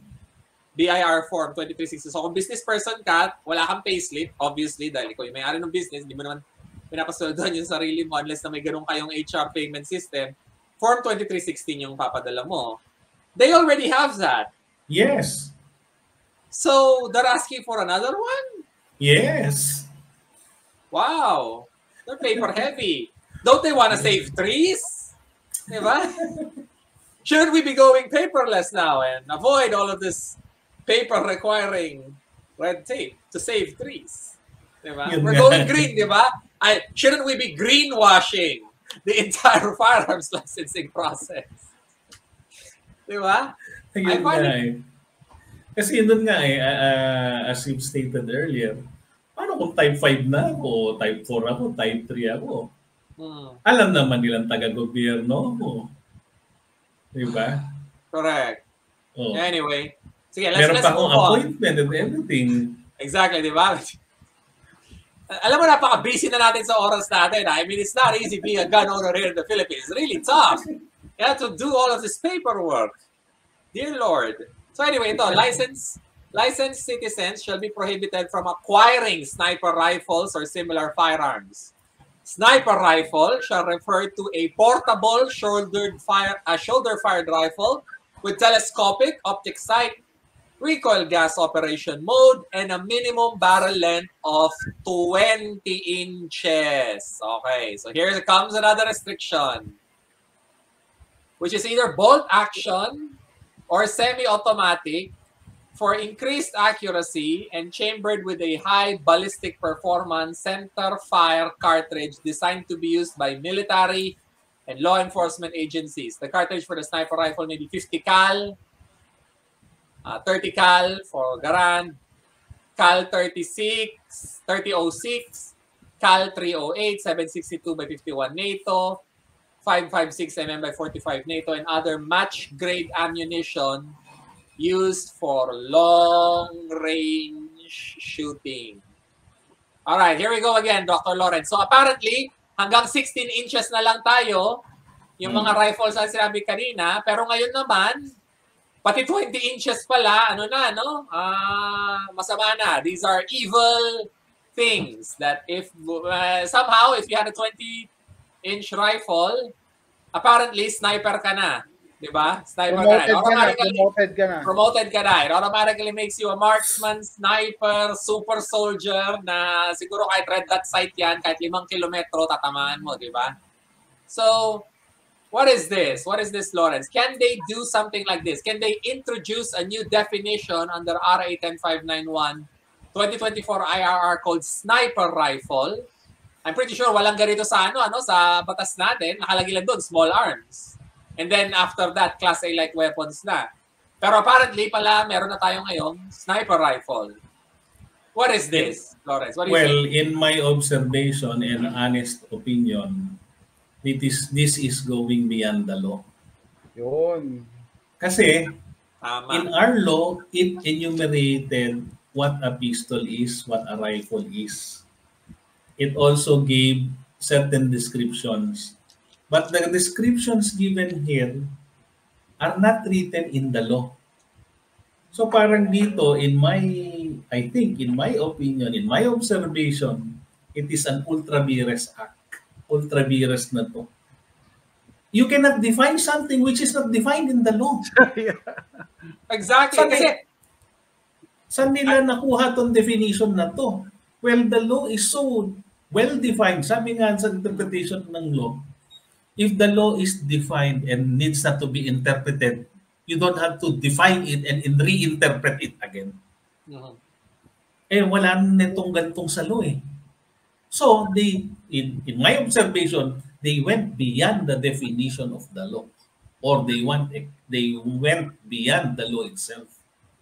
BIR form 2360. So kung business person ka, wala kang payslip, obviously, dahil ikaw yung may-ari ng business, di mo naman pinapasundan yung sarili mo unless na may ganun kayong HR payment system. Form 2316 yung papadala mo. They already have that. Yes. So they're asking for another one? Yes. Wow. They're paper heavy. Don't they want to save trees? Diba? Should we be going paperless now and avoid all of this paper requiring red tape to save trees? Diba? We're going green, diba? Shouldn't we be greenwashing the entire firearms licensing process? Diba? I find it... Kasi yun nga as you've stated earlier, paano kung type 5 na ako, type 4 ako, type 3 ako? Alam naman nilang taga-gobyerno ako. Diba? Correct. Oh. Anyway, sige, let's move on. Meron pa akong appointment and everything. Exactly, di ba? Alam mo, napaka-busy na natin sa oras natin. I mean, it's not easy being a gun owner here in the Philippines. It's really tough. You have to do all of this paperwork. Dear Lord. So anyway, ito, licensed citizens shall be prohibited from acquiring sniper rifles or similar firearms. Sniper rifle shall refer to a portable shoulder-fired rifle with telescopic optic sight, recoil gas operation mode, and a minimum barrel length of 20 inches. Okay, so here comes another restriction, which is either bolt action or semi-automatic for increased accuracy and chambered with a high ballistic performance center fire cartridge designed to be used by military and law enforcement agencies. The cartridge for the sniper rifle may be 50 cal, 30 cal for Garand, cal 3006, cal 308, 762 by 51 NATO, .556 mm by .45 NATO and other match-grade ammunition used for long-range shooting. All right, here we go again, Dr. Lawrence. So apparently, hanggang 16 inches na lang tayo, yung mga rifles na sinabi kanina, pero ngayon naman, pati 20 inches pala, masama na. These are evil things that if somehow, if you had a 20-inch rifle, apparently, sniper ka na. Diba? Sniper promoted ka na. It automatically makes you a marksman, sniper, super soldier na siguro kahit red dot sight yan, kahit 5 kilometro, tatamaan mo, diba? So, what is this? What is this, Lawrence? Can they do something like this? Can they introduce a new definition under RA 10591 2024 IRR called sniper rifle? I'm pretty sure walang ganito sa sa batas natin. Nakalagay lang doon, small arms. And then after that, Class A light weapons na. Pero apparently pala, meron na tayo ngayon, sniper rifle. What is this, Lawrence? What do you think? In my observation and honest opinion, this is going beyond the law. Yun. Kasi, in our law, it enumerated what a pistol is, what a rifle is. It also gave certain descriptions. But the descriptions given here are not written in the law. So parang dito, in my opinion, in my observation, it is an ultra vires act. Ultra vires na to. You cannot define something which is not defined in the law. Exactly. Saan nila nakuha tong definition na to? Well, the law is so well-defined. Sabi nga sa interpretation ng law, if the law is defined and needs not to be interpreted, you don't have to define it and reinterpret it again. Wala nitong gantong sa law eh. So, in my observation, they went beyond the definition of the law. Or they went beyond the law itself.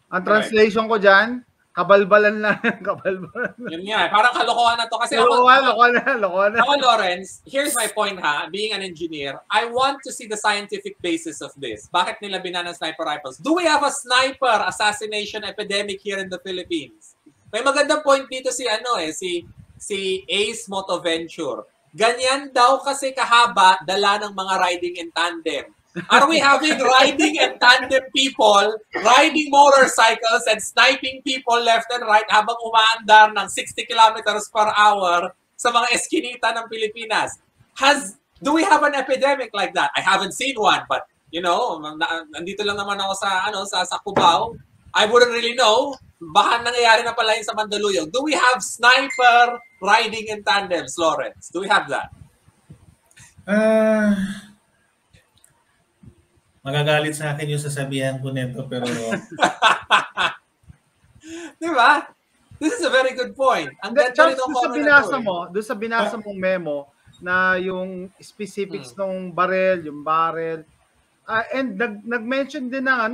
Ang translation ko dyan, kabalbalan lang. Kabalbalan. Yun nga, parang kalokohan na to. Kasi lokohan. Ako, Lawrence, here's my point being an engineer, I want to see the scientific basis of this. Bakit nila binana sniper rifles? Do we have a sniper assassination epidemic here in the Philippines? May magandang point dito si Ace Motoventure. Ganyan daw kasi kahaba dala ng mga riding in tandem. Are we having riding and tandem people, riding motorcycles and sniping people left and right habang umaandar ng 60 kilometers per hour sa mga eskinita ng Pilipinas? Do we have an epidemic like that? I haven't seen one, but nandito lang naman ako sa Cubao. I wouldn't really know. Baka nangyayari na pala yun sa Mandaluyong. Do we have sniper riding in tandems, Lawrence? Do we have that? Magagalit sa akin yung sasabihan ko nito, pero... Diba? This is a very good point. Doon sa binasa mong memo na yung specifics ng barrel, yung barrel, and nag-mention din ng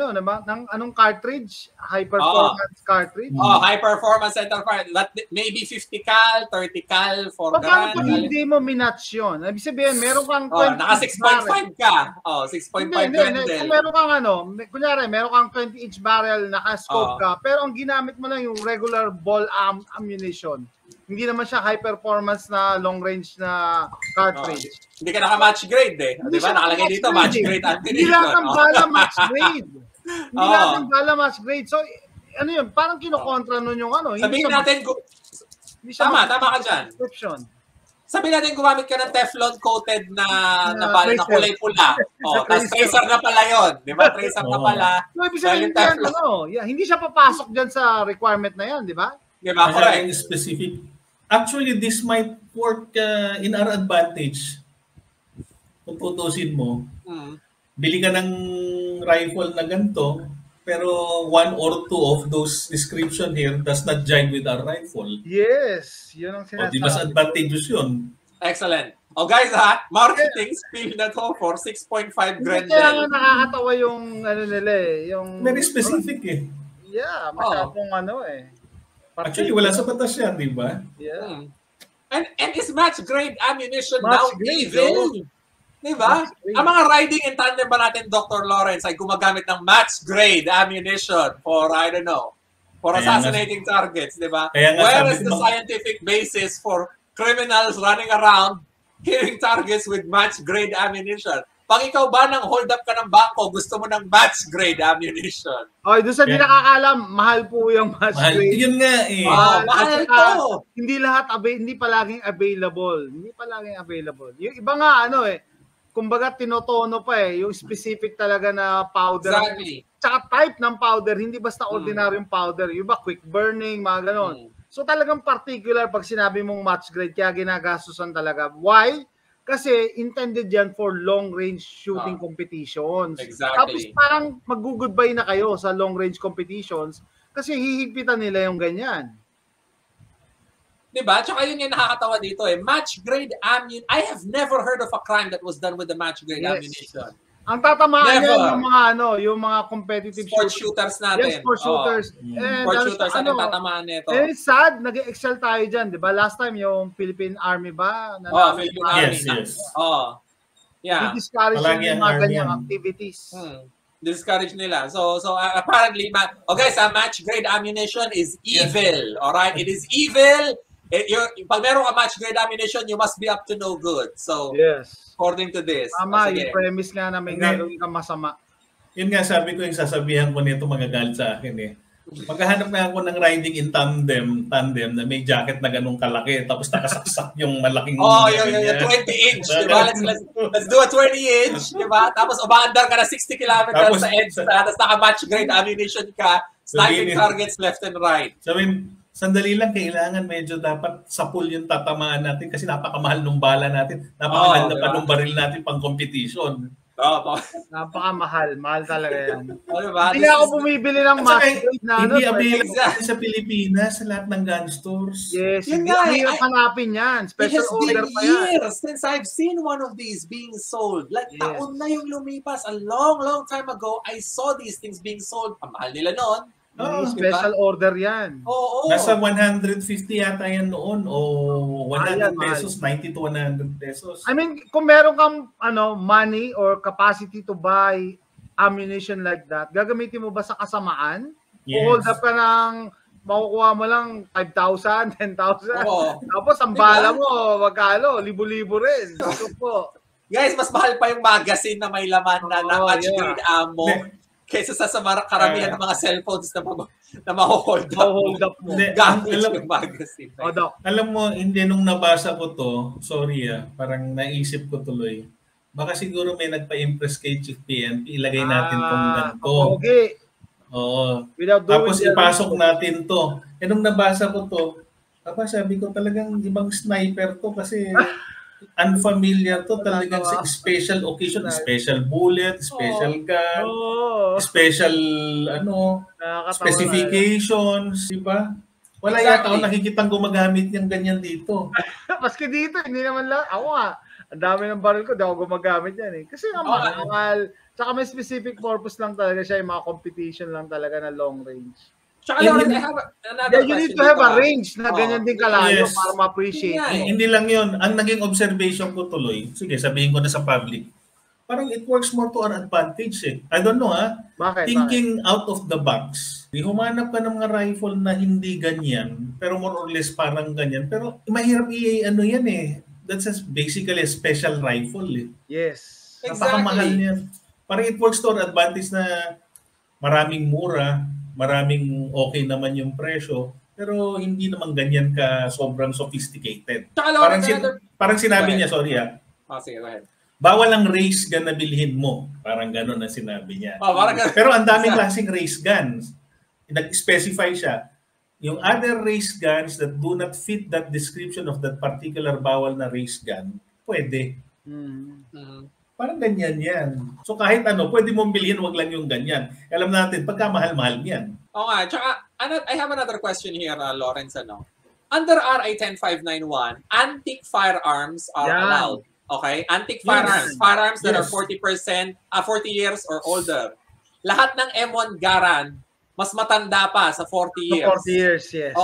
anong cartridge, high performance cartridge. High performance center fire. Maybe 50 cal, 30 cal, 4 gal. Pag hindi mo minatch yun, ibig sabihin meron kang naka 6.5 ka. 6.5 Grendel. Kung meron kang kunyari meron kang 20-inch barrel, naka-scope ka, pero ang ginamit mo lang yung regular ball ammunition. Hindi naman siya high performance na long range na cartridge. Hindi ka naka-match grade eh. Di ba? Nakalagay dito, match grade ammunition. Hindi lahat ng bala match grade. Hindi lahat ng bala match grade. So, yun, parang kinokontra nun yung Sabihin natin, tama ka dyan. Sabihin natin gumamit ka ng Teflon coated na kulay pula. Tapos tracer na pala yun. Di ba? Tracer na pala. No, ibig sabihin hindi siya papasok dyan sa requirement na yan, di ba? Di ba? Correct. Specific. Actually, this might work in our advantage. Kung tutusin mo, bili ka ng rifle na ganito, pero one or two of those description here does not jive with our rifle. Yes, yun ang sinasabi. Di mas advantageous yun. Excellent. Guys marketing spill na to for 6.5 Grendel. Kaya nga nakakatawa yung nila yung... Very specific eh. Yeah, masyadong Actually, wala sa batas yan, di ba? Yeah. And is match grade ammunition now evil? Diba? Ang mga riding in tandem ba natin, Dr. Lawrence, ay gumagamit ng match-grade ammunition for, I don't know, for assassinating targets, diba? Where is the scientific basis for criminals running around killing targets with match-grade ammunition? Pag ikaw ba nang hold up ka ng bangko, gusto mo ng match-grade ammunition. Doon sa di nakakaalam, mahal po yung match-grade. Yun nga eh. Mahal to. Hindi lahat, hindi palaging available. Yung iba nga, kumbaga tinotono pa yung specific talaga na powder. Exactly. Tsaka type ng powder, hindi basta ordinaryong powder. Yung iba, quick burning, mga ganon. So talagang particular pag sinabi mong match-grade, kaya ginagastusan talaga. Why? Kasi intended yan for long-range shooting competitions. Exactly. Tapos parang mag-goodbye na kayo sa long-range competitions kasi hihigpitan nila yung ganyan. Diba? Tsaka yun yung nakakatawa dito match-grade ammunition. I have never heard of a crime that was done with the match-grade ammunition. Ang tatamaan yan yung mga competitive sports shooters natin. Yes, sports shooters. Sports shooters ang tatamaan nito. And it's sad, nag-excel tayo dyan. Diba? Last time, yung Philippine Army ba? Philippine Army. Yes. Yeah. Di-discourage yung mga ganyang activities. Discourage nila. So apparently, guys, match-grade ammunition is evil. Alright? It is evil. Pag meron ka match-grade ammunition, you must be up to no good. So, yes. According to this. Tama, yung premise nga na may gagawin kang masama. Yun nga, sabi ko yung sasabihan ko nito magagalit sa akin Maghahanap na ako ng riding in tandem na may jacket na ganung kalaki tapos nakasaksak yung malaking... yung 20-inch. Diba? Let's do a 20-inch. Diba? Tapos umaandar ka na 60 kilometers sa EDSA tapos naka-match-grade ammunition ka, sniping targets left and right. Sandali lang, kailangan medyo dapat sa pool yung tatamaan natin kasi napakamahal nung bala natin. Napakamahal na pa nung baril natin pang competition. Napakamahal. Mahal talaga yan. Diba? Hindi ako bumibili ng match-grade na hindi available sa Pilipinas sa lahat ng gun stores. Yes, hindi hanapin yan. Special order pa yan. It has been years since I've seen one of these being sold. Like, taon na yung lumipas. A long, long time ago, I saw these things being sold. Ang mahal nila noon. Special order yan. Nasa 150 yata yan noon o 100 pesos, 90 to 100 pesos. I mean, kung meron kang money or capacity to buy ammunition like that, gagamitin mo ba sa kasamaan? Yes. O hold up ka ng makukuha mo lang 5,000, 10,000. Tapos ang bala mo, magkano? Libo-libo rin. Ito po. Guys, mas mahal pa yung magazine na may laman na match-grade ammo. Kaysa sa karamihan ng mga cellphones na ma-hold up mo. Gamit yung magazine. Alam mo, hindi nung nabasa ko to, sorry parang naisip ko tuloy. Baka siguro may nagpa-impress kay Chief PNP, ilagay natin tong ganito. Okay. Oo. Tapos ipasok natin to. Nung nabasa ko to, sabi ko talagang ibang sniper to kasi unfamiliar to, talagang sa special occasion, special bullet, special gun, special specifications, di ba? Wala yata ako nakikitang gumagamit ng ganyan dito. Maski dito, hindi naman lang. Ako ang dami ng baril ko, di ako gumagamit yan Kasi nga mahal. Tsaka may specific purpose lang talaga siya, yung mga competition lang talaga na long range. Tsaka Lawrence, I have another question. You need to have a range na ganyan din kalayo para ma-appreciate. Hindi lang yun. Ang naging observation ko tuloy, sige, sabihin ko na sa public, parang it works more to our advantage I don't know Bakit? Thinking out of the box. Humanap ka ng mga rifle na hindi ganyan, pero more or less parang ganyan. Pero mahirap yan That's basically a special rifle Yes. Napakamahal niyan. Parang it works to our advantage na maraming mura, maraming okay naman yung presyo, pero hindi naman ganyan ka sobrang sophisticated. Parang sinabi niya, sorry sige, go ahead. Bawal ang race gun na bilhin mo. Parang gano'n na sinabi niya. Pero ang daming klaseng race guns. Nag-specify siya. Yung other race guns that do not fit that description of that particular bawal na race gun, pwede. Parang ganyan yan. So kahit pwede mong bilhin, wag lang yung ganyan. Alam natin, pagka mahal-mahal yan. Oo nga. Tsaka, I have another question here, Lawrence. Under RA 10591, antique firearms are allowed. Okay? Antique firearms that are 40 years or older. Lahat ng M1 Garand, mas matanda pa sa 40 years. 40 years, yes.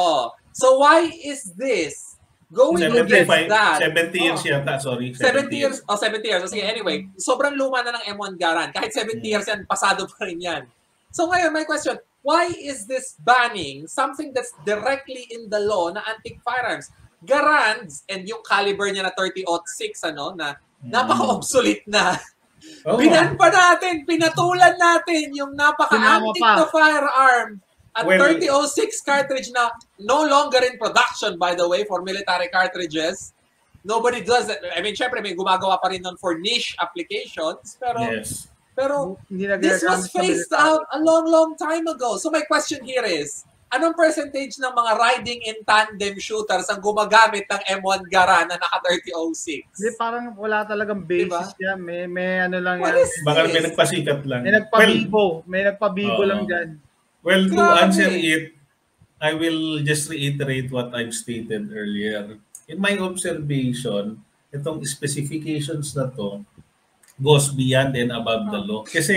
So why is this going against that. 70 years yata, sorry. 70 years. Oh, 70 years. So, sige, anyway, sobrang luma na ng M1 Garand. Kahit 70 years yan, pasado pa rin yan. So ngayon, my question, why is this banning something that's directly in the law na antique firearms? Garands and yung caliber niya na 30-06, na napaka-obsolete na. Binan pa natin, pinatulan natin yung napaka-antique na firearm at 30-06 cartridge na no longer in production, by the way, for military cartridges. Nobody does that. I mean, syempre, may gumagawa pa rin nun for niche applications, pero this was phased out a long time ago. So my question here is, anong percentage ng mga riding in tandem shooters ang gumagamit ng M1 Garand na naka-30-06? Hindi, parang wala talagang basis yan. May ano lang yan. Baka may nagpasikat lang. May nagpabibo lang dyan. Well, to answer it, I will just reiterate what I've stated earlier. In my observation, itong specifications na to goes beyond and above the law. Kasi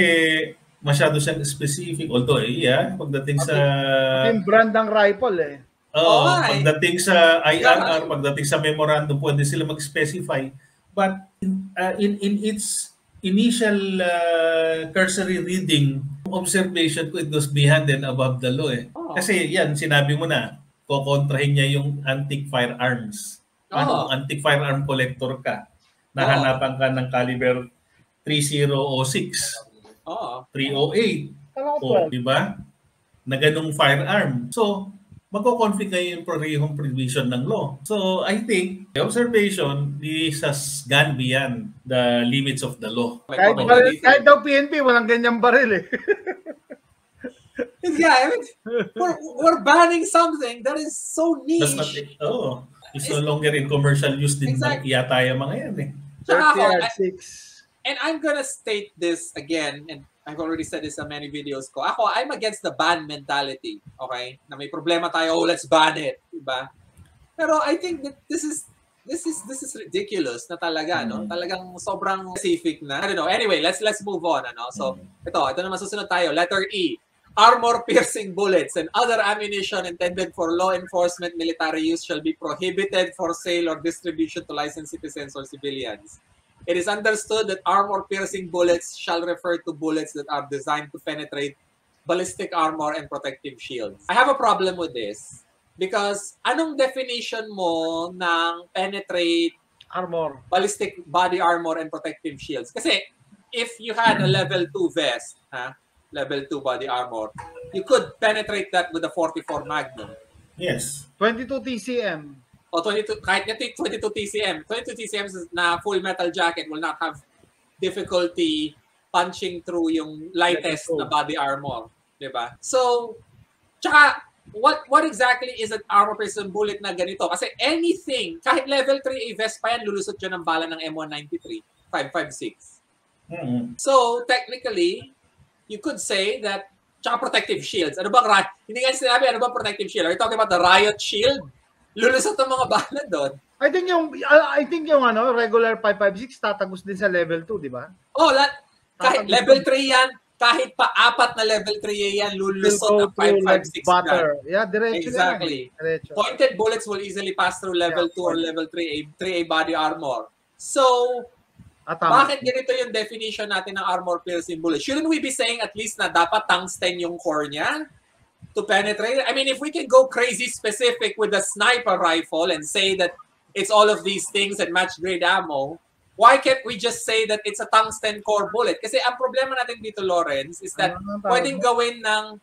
masyado siyang specific. Although, pagdating sa... Yung brand ng rifle pagdating sa IRR, pagdating sa memorandum, pwede sila mag-specify. But in its initial cursory reading, observation ko, it goes beyond and above the law. Kasi yan, sinabi mo na, kukontrahin niya yung antique firearms. Antique firearm collector ka. Nahanapan ka ng caliber 3006. 308. Di ba? Na ganung firearm. So, magko-conflict kayo yung parehong provision ng law. So, I think the observation is has gone beyond the limits of the law. Kahit daw PNP, walang ganyang baril I mean, we're banning something that is so niche. It's no longer in commercial use din yata yung mga yan 30-06. And I'm gonna state this again, and I've already said this in many videos ko. I'm against the ban mentality, okay? Na may problema tayo, let's ban it, diba? Pero I think that this is ridiculous na talaga, no? Talagang sobrang specific na. I don't know. Anyway, let's move on, So, ito naman susunod tayo. Letter E. Armor-piercing bullets and other ammunition intended for law enforcement military use shall be prohibited for sale or distribution to licensed citizens or civilians. It is understood that armor-piercing bullets shall refer to bullets that are designed to penetrate ballistic armor and protective shields. I have a problem with this because anong definition mo ng penetrate armor, ballistic body armor and protective shields? Kasi if you had a level 2 vest, level 2 body armor, you could penetrate that with a 44 Magnum. Yes. 22 TCM. O 22, kahit 22 TCM. 22 TCM na full metal jacket will not have difficulty punching through yung lightest na body armor. Diba? So, tsaka, what exactly is an armor-piercing bullet na ganito? Kasi anything, kahit level 3A vest pa yan, lulusot yun ng bala ng M193, 5.56. So, technically, you could say that, tsaka protective shields. Ano bang, hindi nga sinabi, ano bang protective shield? Are you talking about the riot shield? Lulusot ang mga bala doon. I think yung regular 5.56 tatagos din sa level 2, di ba? Kahit level 3 yan, kahit pa 4 na level 3 yan, lulusot ang 5.56 yan. Yeah, diretso. Exactly. Diretso. Pointed bullets will easily pass through level 2 or level 3A body armor. So, bakit ganito yung definition natin ng armor-piercing bullet? Shouldn't we be saying at least na dapat tungsten yung core niya to penetrate? I mean, if we can go crazy specific with a sniper rifle and say that it's all of these things and match-grade ammo, why can't we just say that it's a tungsten core bullet? Kasi ang problema natin dito, Lawrence, is that pwedeng gawin ng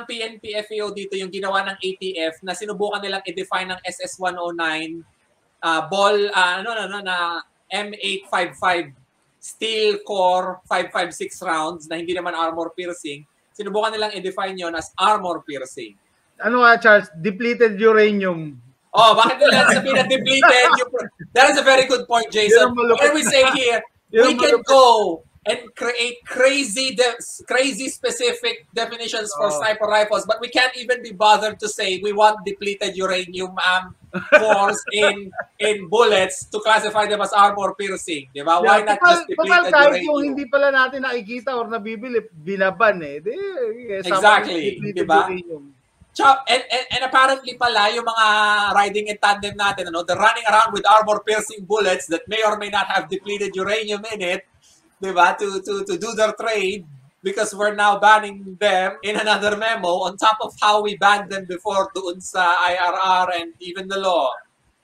PNP FAO dito yung ginawa ng ATF na sinubukan nilang i-define ng SS-109 na M855 steel core 5.56 rounds na hindi naman armor piercing. Sinubukan nilang i-define yon as armor piercing. Ano Charles? Depleted uranium. Bakit nila sabihin na depleted? That is a very good point, Jason. What we say here, we can go and create crazy specific definitions for sniper rifles, but we can't even be bothered to say we want depleted uranium cores in bullets to classify them as armor piercing. Di ba? Why not just depleted uranium? Yung hindi pala natin nakikita or nabibili, binaban . Exactly. Di ba? And apparently pala, yung mga riding in tandem natin, they're running around with armor-piercing bullets that may or may not have depleted uranium in it, diba, to do their trade, because we're now banning them in another memo on top of how we banned them before doon sa IRR and even the law.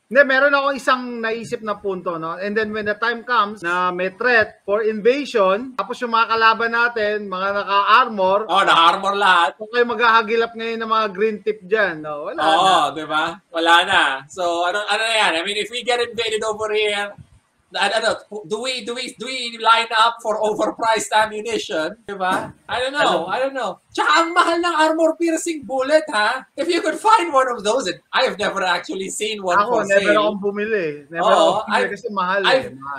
Hindi, meron ako isang naisip na punto, no? And then when the time comes na may threat for invasion, tapos yung mga kalaban natin, mga naka-armor. Naka-armor lahat. Kung kayo maghahagilap ngayon ng mga green tip dyan, no? Wala na. Di ba? Wala na. So, ano na yan? I mean, if we get invaded over here, do we line up for overpriced ammunition? Diba? I don't know. Tsaka ang mahal ng armor-piercing bullet, ha? If you could find one of those, and I have never actually seen one for sale. Never akong bumili. Never akong bumili kasi mahal.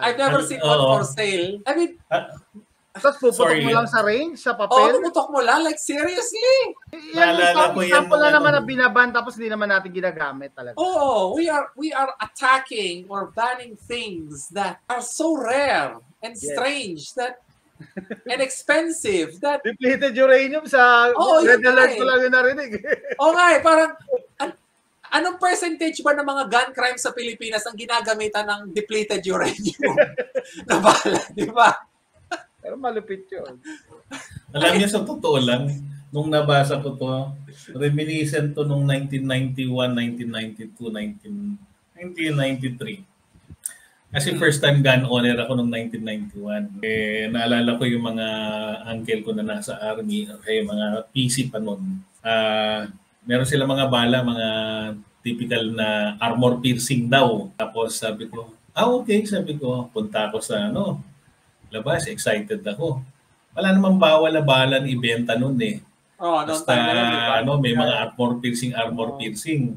I've never seen one for sale. I mean, tapos puputok mo lang sa range, sa papel? Puputok mo lang? Like, seriously? Sample na naman na binaban tapos hindi naman natin ginagamit talaga. We are attacking or banning things that are so rare and strange that and expensive that depleted uranium sa red alert ko lang yung narinig. Parang anong percentage ba ng mga gun crimes sa Pilipinas ang ginagamitan ng depleted uranium na bala, di ba? Pero malupit yun. Alam niyo, sa totoo lang, nung nabasa ko to, reminiscent to nung 1991, 1992, 1993. Kasi first time gun owner ako nung 1991. Naalala ko yung mga uncle ko na nasa army, mga PC pa noon. Meron sila mga bala, mga typical na armor piercing daw. Tapos sabi ko, okay, sabi ko, punta ako sa labas, excited ako. Wala namang bawal na bala na ibenta noon eh. Basta, may mga armor piercing.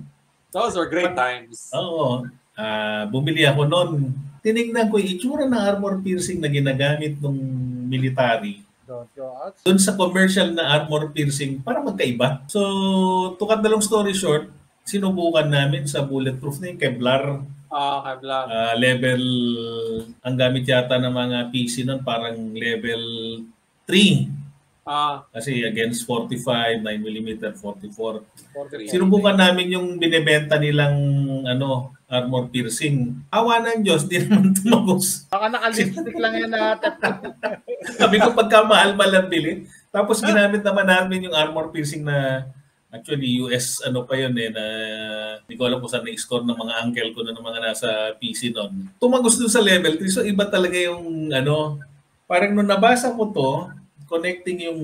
Those were great times. Bumili ako noon. Tinignan ko yung itsura ng armor piercing na ginagamit ng military. Doon sa commercial na armor piercing, para magkaiba. So, to cut the long story short, sinubukan namin sa bulletproof na yung Kevlar. Kevlar. Level, ang gamit yata ng mga PC nun parang level 3. Kasi against 45, 9mm, 44. Sinubukan namin yung binibenta nilang armor piercing. Awa ng Diyos, di naman tumagos. Baka naka-lipstick lang yan na Sabi ko pagka mahal-mahal ang bili. Tapos ginamit naman namin yung armor piercing na actually, US pa yun na hindi ko alam kung saan na-score ng mga uncle ko na ng mga nasa PC noon. Tumagos doon sa level 3. So, iba talaga yung parang nung nabasa ko to, connecting yung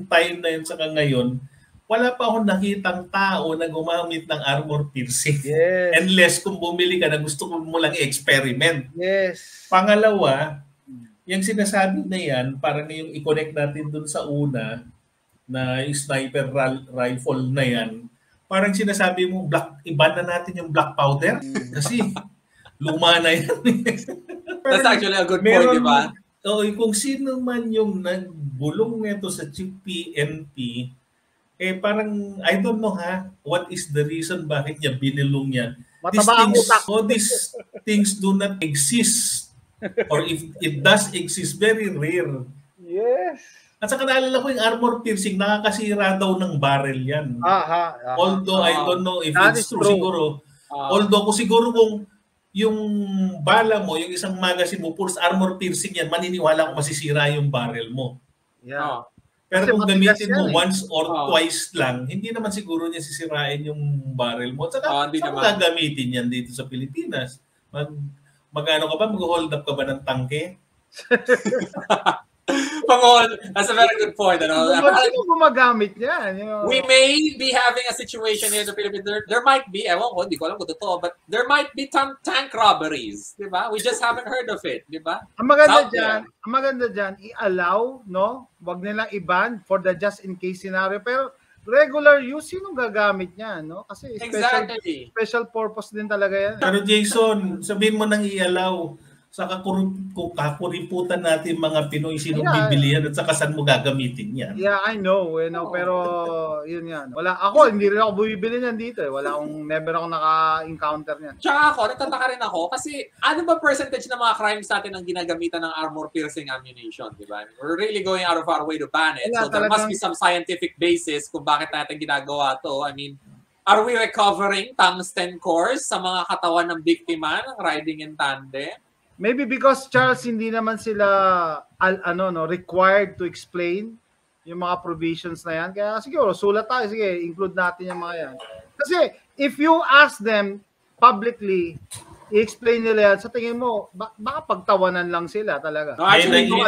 time na yun saka ngayon, wala pa akong nakitang tao na gumamit ng armor piercing. Yes. Unless kung bumili ka na gusto mo lang i-experiment. Yes. Pangalawa, yung sinasabi na yan, parang yung i-connect natin doon sa una, na sniper rifle na yan, parang sinasabi mo, iban na natin yung black powder. Kasi luma na yan. That's actually a good point, di ba? Kung sino man yung nagbulong nito sa chief PNP, parang, I don't know what is the reason bakit niya binilong yan. These things do not exist. Or if it does exist, very rare. Yes. At saka naalala ko yung armor piercing, nakakasira daw ng barrel yan. Although I don't know if it's true. Siguro. Although siguro kung yung bala mo, yung isang magazine mo, pulse armor piercing yan, maniniwala ko masisira yung barrel mo. Yeah. Pero kung gamitin mo once or twice lang, hindi naman siguro niya sisirain yung barrel mo. At saka saan gagamitin yan dito sa Pilipinas? Mag-ano ka ba? Mag-hold up ka ba ng tangke? That's a very good point. Sino gumagamit yan? We may be having a situation here in the Philippines. There might be, hindi ko alam kung totoo, but there might be tank robberies. Diba? We just haven't heard of it. Diba? Ang maganda dyan, i-allow, wag nilang i-ban for the just in case scenario. Pero regular use, sinong gagamit niya? Kasi special purpose din talaga yan. Pero Jason, sabihin mo nang i-allow. sa kakuriputan natin mga Pinoy, sinong bibili yan at saka saan mo gagamitin yan. Yeah, I know, pero yun yan. Ako, hindi rin ako bumibili niyan dito eh. Never ako naka-encounter niyan. Tsaka ako, nagtataka rin ako kasi ano ba percentage ng mga crimes natin ang ginagamitan ng armor-piercing ammunition, di ba? We're really going out of our way to ban it. So there must be some scientific basis kung bakit natin ginagawa to. I mean, are we recovering tungsten cores sa mga katawan ng biktima ng riding in tandem? Maybe because, Charles, hindi naman sila required to explain yung mga provisions na yan. Kaya siguro, sulat tayo. Sige, include natin yung mga yan. Kasi if you ask them publicly, i-explain nila yan, sa tingin mo, baka pagtawanan lang sila talaga. No, actually, yung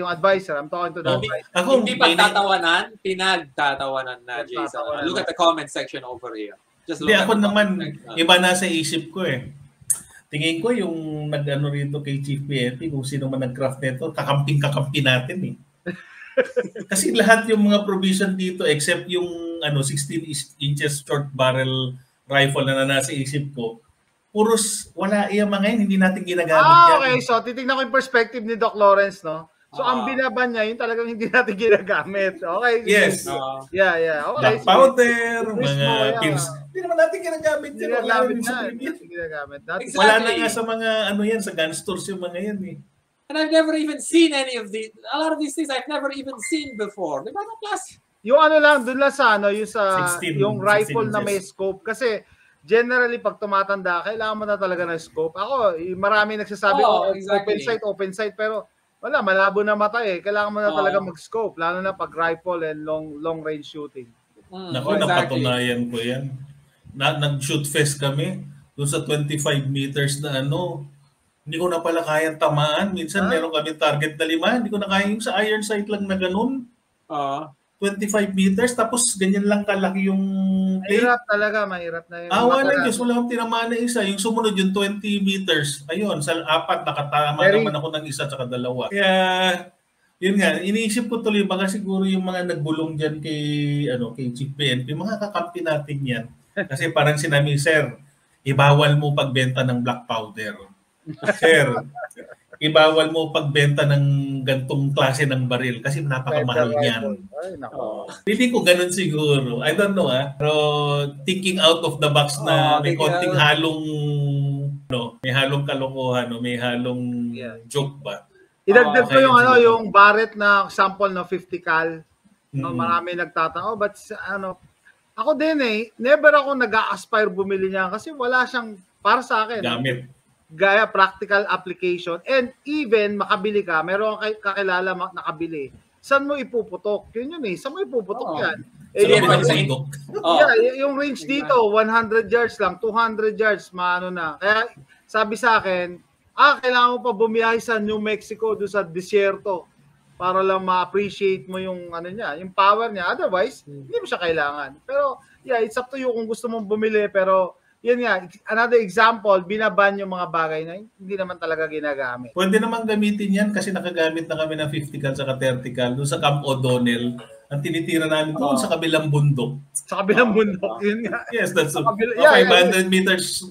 advisor, I'm talking to the advisor. Hindi pagtatawanan, pinagtatawanan na, Jason. Look at the comment section over here. Hindi, ako naman, iba na sa isip ko eh. Tingin ko yung nag-ano rito kay Chief PNP, kung sino man nag-craft nito, kakamping-kakampi natin eh. Kasi lahat yung mga provision dito, except yung 16 inches short barrel rifle na nasa isip ko, puros wala yung mga yun, hindi natin ginagamit yan. Okay, so titignan ko yung perspective ni Doc Lawrence, no? So ang binaban niya, yun talagang hindi natin ginagamit. Okay. Yes. Yeah. Okay. Black powder, mga pins. Hindi naman natin ginagamit yan. Wala na nga sa mga yan, sa gun stores yung mga yan eh. And I've never even seen any of these. A lot of these things I've never even seen before. Di ba na class? Yung doon lang sa yung rifle na may scope. Kasi generally, pag tumatanda, kailangan mo na talaga ng scope. Ako, marami nagsasabi, exactly. open sight, pero wala, malabo na mata eh. Kailangan mo na talaga mag-scope, lalo na pag rifle and long range shooting. Naku, exactly. Napatunayan ko yan. Nag-shoot fest kami, doon sa 25 meters na hindi ko na pala kayang tamaan. Minsan meron kami target na 5, hindi ko na kaya yung sa iron sight lang na ganun. 25 meters, tapos ganyan lang kalaki yung plate. Mahirap talaga, mahirap na yun. Awa na Diyos, wala akong tinamaan na isa. Yung sumunod yung 20 meters. Ayun, sa 4, nakatama naman ako ng isa tsaka 2. Kaya, yun nga, iniisip ko tuloy, baka siguro yung mga nagbulong dyan kay Chief PNP, mga kakampi natin yan. Kasi parang sinabi, Sir, ibawal mo pagbenta ng black powder. Sir, ibawal mo pagbenta ng gantong klase ng baril kasi napakamahal niyan. Pili ko ganun siguro. I don't know pero thinking out of the box na may konting halong may halong kalokohan, may halong joke ba. Idagdag ko yung Barrett na sample na 50 cal. Marami nagtatanong, but ako din never ako nag-a-aspire bumili niya kasi wala siyang para sa akin. Gamit. Gaya practical application, and even makabili ka, meron kang kakilala nakabili, saan mo ipuputok? Yun saan mo ipuputok yan? Yung range dito, 100 yards lang, 200 yards, na. Kaya sabi sa akin, kailangan mo pa bumiyahe sa New Mexico, doon sa desierto, para lang ma-appreciate mo yung yung power niya. Otherwise, hindi mo siya kailangan. Pero, it's up to you kung gusto mong bumili, pero yun nga, another example, binaban yung mga bagay na hindi naman talaga ginagamit. Pwede naman gamitin yan kasi nakagamit na kami ng 50 cal sa 30 cal doon sa Camp O'Donnell. Ang tinitira namin doon sa kabilang bundok. Sa kabilang bundok, yun nga. Yes, that's 500 meters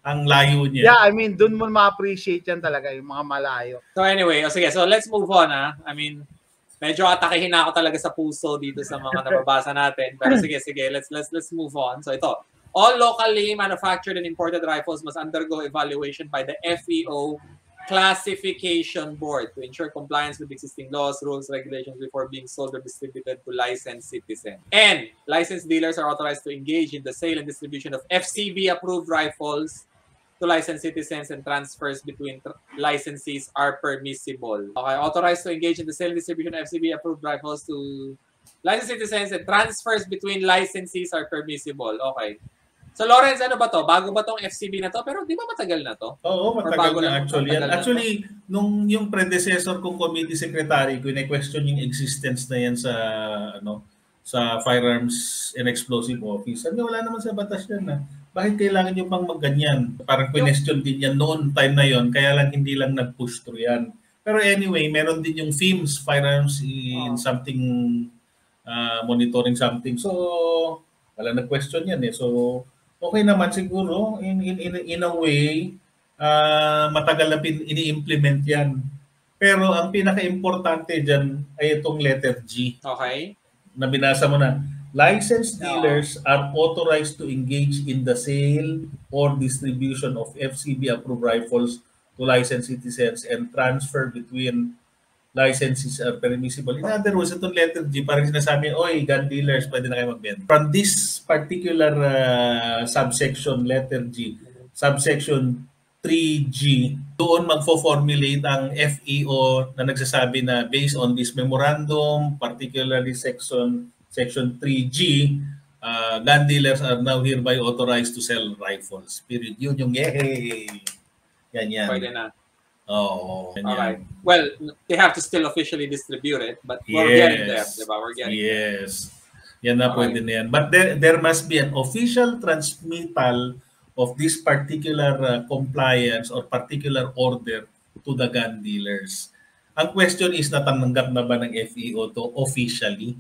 ang layo niya. Yeah, I mean, doon mo ma-appreciate yan talaga, yung mga malayo. So anyway, sige, so let's move on I mean, medyo atakihin na ako talaga sa puso dito sa mga nababasa natin. Pero sige, let's move on. So ito, all locally manufactured and imported rifles must undergo evaluation by the FEO Classification Board to ensure compliance with existing laws, rules, regulations before being sold or distributed to licensed citizens. And licensed dealers are authorized to engage in the sale and distribution of FCB-approved rifles to licensed citizens, and transfers between licensees are permissible. Okay, authorized to engage in the sale and distribution of FCB-approved rifles to licensed citizens, and transfers between licensees are permissible. Okay. So Lawrence, ano ba to? Bago ba tong FCB na to? Pero di ba matagal na to? Oo, matagal na actually. Actually, nung yung predecessor kong committee secretary, ko question yung existence na yan sa sa Firearms and Explosive Office. Sabi, wala naman sa batas yan Bakit kailangan nyo pang magganyan? Parang question din yan noon time na yon, kaya lang hindi lang nag-push through yan. Pero anyway, meron din yung FIMS, Firearms in something, monitoring something. So, wala nag-question yan So, okay naman siguro in a way matagal na ini-implement yan. Pero ang pinaka-importante dyan ay itong letter G. Okay. Na binasa mo na. Licensed dealers are authorized to engage in the sale or distribution of FCB-approved rifles to licensed citizens and transfer between licenses are permissible. In other words, itong letter G, parang sinasabi, oy, gun dealers, pwede na kayo magbenta. From this particular subsection, letter G, subsection 3G, doon magfo-formulate ang FEO na nagsasabi na based on this memorandum, particularly section 3G, gun dealers are now hereby authorized to sell rifles. Period. Yun yung yay! Yan. Pwede na. Oh, alright. Well, they have to still officially distribute it, but we're getting there, diba? We're getting there. Yan na, pwede na yan. But there must be an official transmittal of this particular compliance or particular order to the gun dealers. Ang question is, natanggap na ba ng FEO to officially?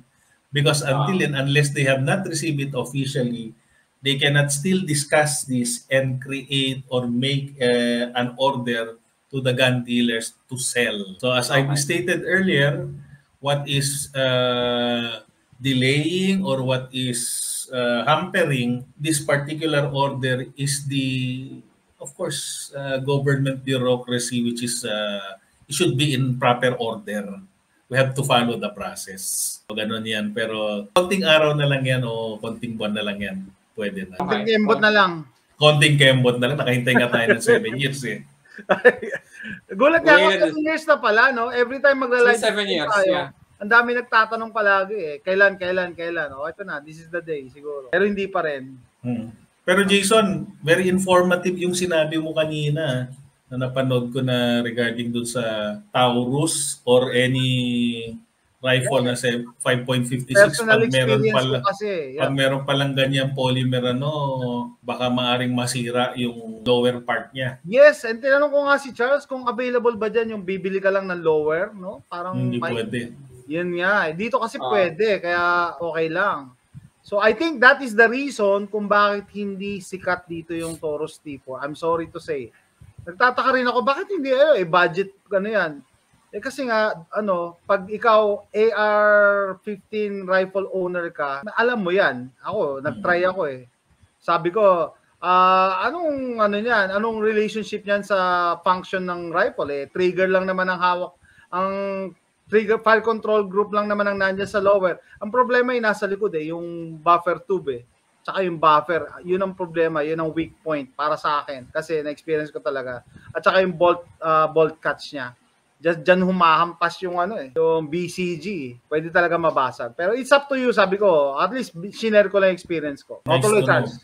Because until and unless they have not received it officially, they cannot still discuss this and create or make an order to the gun dealers to sell. So as I stated earlier, what is delaying or what is hampering this particular order is the, of course, government bureaucracy, which is it should be in proper order. We have to follow the process. So, ganun yan. Pero konting araw na lang yan o konting buwan na lang yan. Pwede na. Konting kembot na lang. Konting kembot na lang. Nakahintay nga tayo ng 7 years eh. Gulat nga ako 7 years na pala, no? Every time magla-live 7 years, tayo, ang dami nagtatanong palagi eh. Kailan? O, ito na. This is the day, siguro. Pero hindi pa rin. Pero Jason, very informative yung sinabi mo kanina na napanood ko na regarding dun sa Taurus or any rifle na sa 5.56 pag meron palang ganyang polymer baka maaring masira yung lower part niya. Yes, and tinanong ko nga si Charles kung available ba dyan yung bibili ka lang ng lower, no? Parang hindi pwede. Yun nga, dito kasi pwede, kaya okay lang. So I think that is the reason kung bakit hindi sikat dito yung Taurus T4. I'm sorry to say. Nagtataka rin ako, bakit hindi budget yan? Kasi nga, pag ikaw AR-15 rifle owner ka, alam mo yan. Ako, nag-try ako eh. Sabi ko, anong relationship niyan sa function ng rifle eh? Trigger lang naman ang hawak, ang trigger fire control group lang naman ang nandiyan sa lower. Ang problema ay nasa likod yung buffer tube eh. Tsaka yung buffer, yun ang problema, yun ang weak point para sa akin kasi na-experience ko talaga. At saka yung bolt catch niya. Diyan humahampas yung yung BCG. Pwede talaga mabasag. Pero it's up to you, sabi ko. At least share ko lang experience ko. Tuloy, Charles.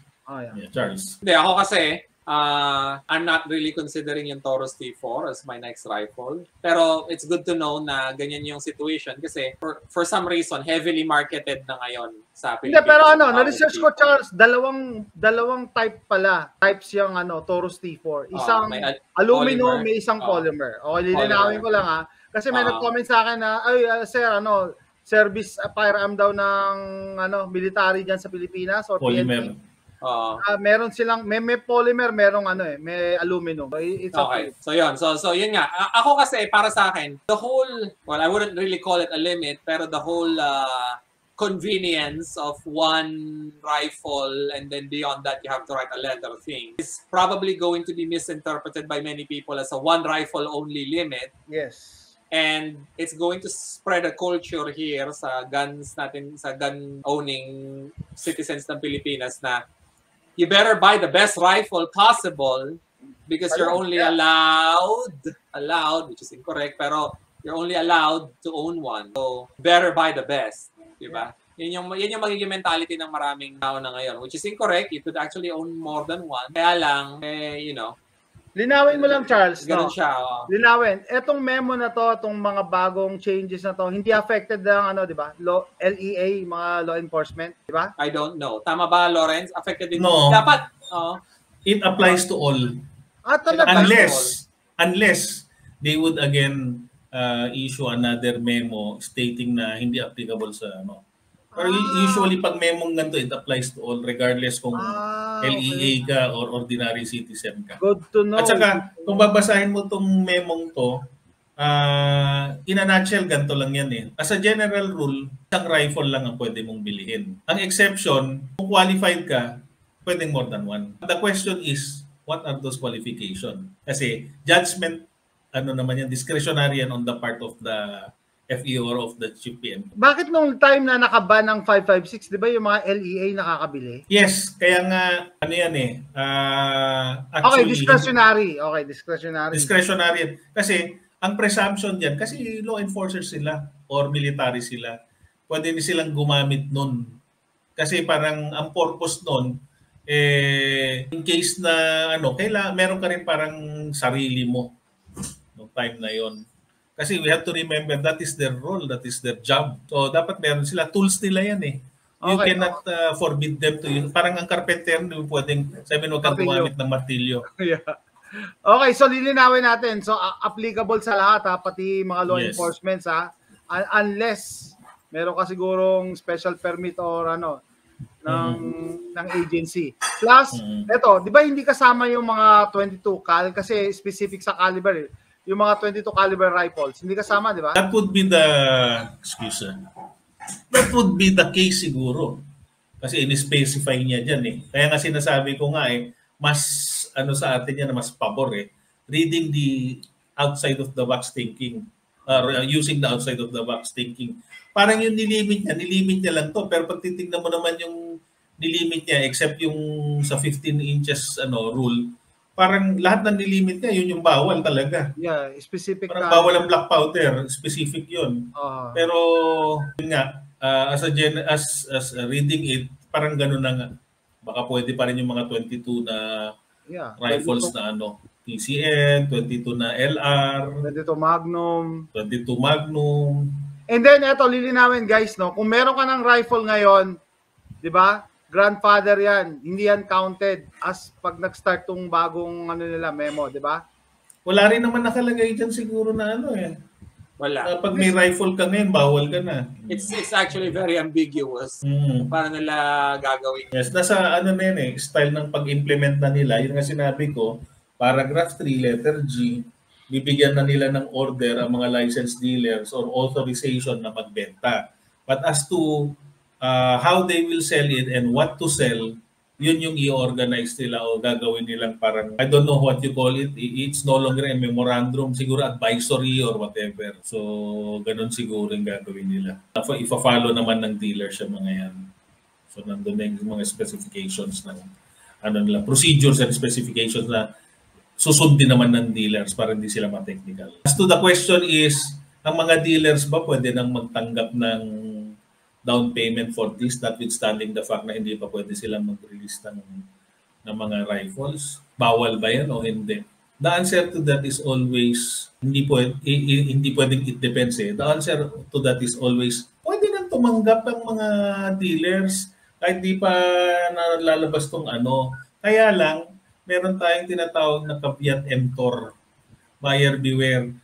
Charles. Hindi, ako kasi I'm not really considering yung Taurus T4 as my next rifle. Pero it's good to know na ganyan yung situation kasi for some reason, heavily marketed na ngayon sa Pilipinas. Hindi, pero na-research ko, Charles, dalawang type pala. Types yung Taurus T4. Isang aluminum, may isang polymer. Okay, lilinawin ko lang Kasi may nag-comment sa akin na, sir, service firearm daw ng military dyan sa Pilipinas or polymer. PNP. Meron silang may polymer, merong may aluminum. It's okay. So yun. So yun nga. Ako kasi para sa akin, the whole, well, I wouldn't really call it a limit, pero the whole convenience of one rifle and then beyond that you have to write a letter thing is probably going to be misinterpreted by many people as a one rifle only limit. Yes. And it's going to spread a culture here sa guns natin, sa gun owning citizens ng Pilipinas na you better buy the best rifle possible because you're only allowed, which is incorrect, pero you're only allowed to own one. So, better buy the best. Diba? Yan yung magiging mentality ng maraming tao na ngayon, which is incorrect. You could actually own more than one. Kaya lang, linawin mo lang, Charles. Ganun siya. Linawin. Etong memo na to, itong mga bagong changes na to, hindi affected ng di ba? LEA, mga law enforcement, di ba? I don't know. Tama ba, Lawrence? Affected din? No. Dapat. It applies to all. Unless they would again issue another memo stating na hindi applicable sa Pero usually pag memong ganito, it applies to all regardless kung LEA ka or ordinary citizen ka. Good to know. At saka, kung babasahin mo tong memong to, in a nutshell, ganito lang yan eh. As a general rule, isang rifle lang ang pwede mong bilhin. Ang exception, kung qualified ka, pwedeng more than one. The question is, what are those qualifications? Kasi judgment, naman yan, discretionary yan on the part of the FEO or of the Chief PNP. Bakit nung time na nakaban ng 556, di ba yung mga LEA nakakabili? Yes, kaya nga, yan eh. Actually, discretionary. Okay, discretionary. Discretionary. Kasi, ang presumption diyan kasi law enforcers sila or military sila, pwede din silang gumamit nun. Kasi parang ang purpose nun, in case na meron ka rin parang sarili mo no time na yon. Kasi we have to remember that is their role, that is their job. So dapat meron sila, tools nila yan eh. You cannot forbid them to use. Parang ang carpenter, hindi pwedeng sabihin huwag kang gumamit ng martilyo. Yeah. Okay, so lilinawin natin. So applicable sa lahat pati mga law enforcement unless meron ka sigurong special permit or ng agency. Plus, eto, di ba hindi kasama yung mga 22 cal kasi specific sa caliber yung mga 22 caliber rifles. Hindi kasama, di ba? That would be the that would be the case siguro. Kasi in-specify niya dyan eh. Kaya nga sinasabi ko nga mas sa atin yan na mas pabor reading the outside of the box thinking using the outside of the box thinking. Parang yung nilimit niya lang to, pero pag titignan mo naman yung nilimit niya except yung sa 15 inches rule, parang lahat ng nilimit niya yun yung bawal talaga. Yeah, specific. Parang bawal ang black powder, specific yun. Pero yun nga, as reading it, parang gano'n na nga. Baka pwede pa rin yung mga 22 na rifles 22. Na PCN, 22 na LR, 22 Magnum. And then eto lilinawin guys kung meron ka ng rifle ngayon, 'di ba? Grandfather 'yan, hindi yan counted as pag nag-start tong bagong memo, 'di ba? Wala rin naman nakalagay diyan siguro na Wala. Pag may rifle ka ngayon, bawal ka na. It's actually very ambiguous. Para nila gagawin. Yes, nasa style ng pag-implement na nila. Yun nga sinabi ko, paragraph 3, letter G, bibigyan na nila ng order ang mga licensed dealers or authorization na magbenta. But as to how they will sell it and what to sell, yun yung i-organize nila o gagawin nilang parang, I don't know what you call it, it's no longer a memorandum, siguro advisory or whatever. So, ganun siguro yung gagawin nila. Ifa-follow naman ng dealers yung mga yan. So, nandun na yung mga specifications ng nila, procedures and specifications na susundin naman ng dealers para hindi sila ma-technical. As to the question is, ang mga dealers ba pwede nang magtanggap ng down payment for this, notwithstanding the fact na hindi pa pwede silang mag-release ng mga rifles? Bawal ba yan o hindi? The answer to that is always, hindi pwedeng it depends The answer to that is always, pwede nang tumanggap ang mga dealers kahit di pa nalalabas tong Kaya lang, meron tayong tinatawag na caveat emptor, buyer beware.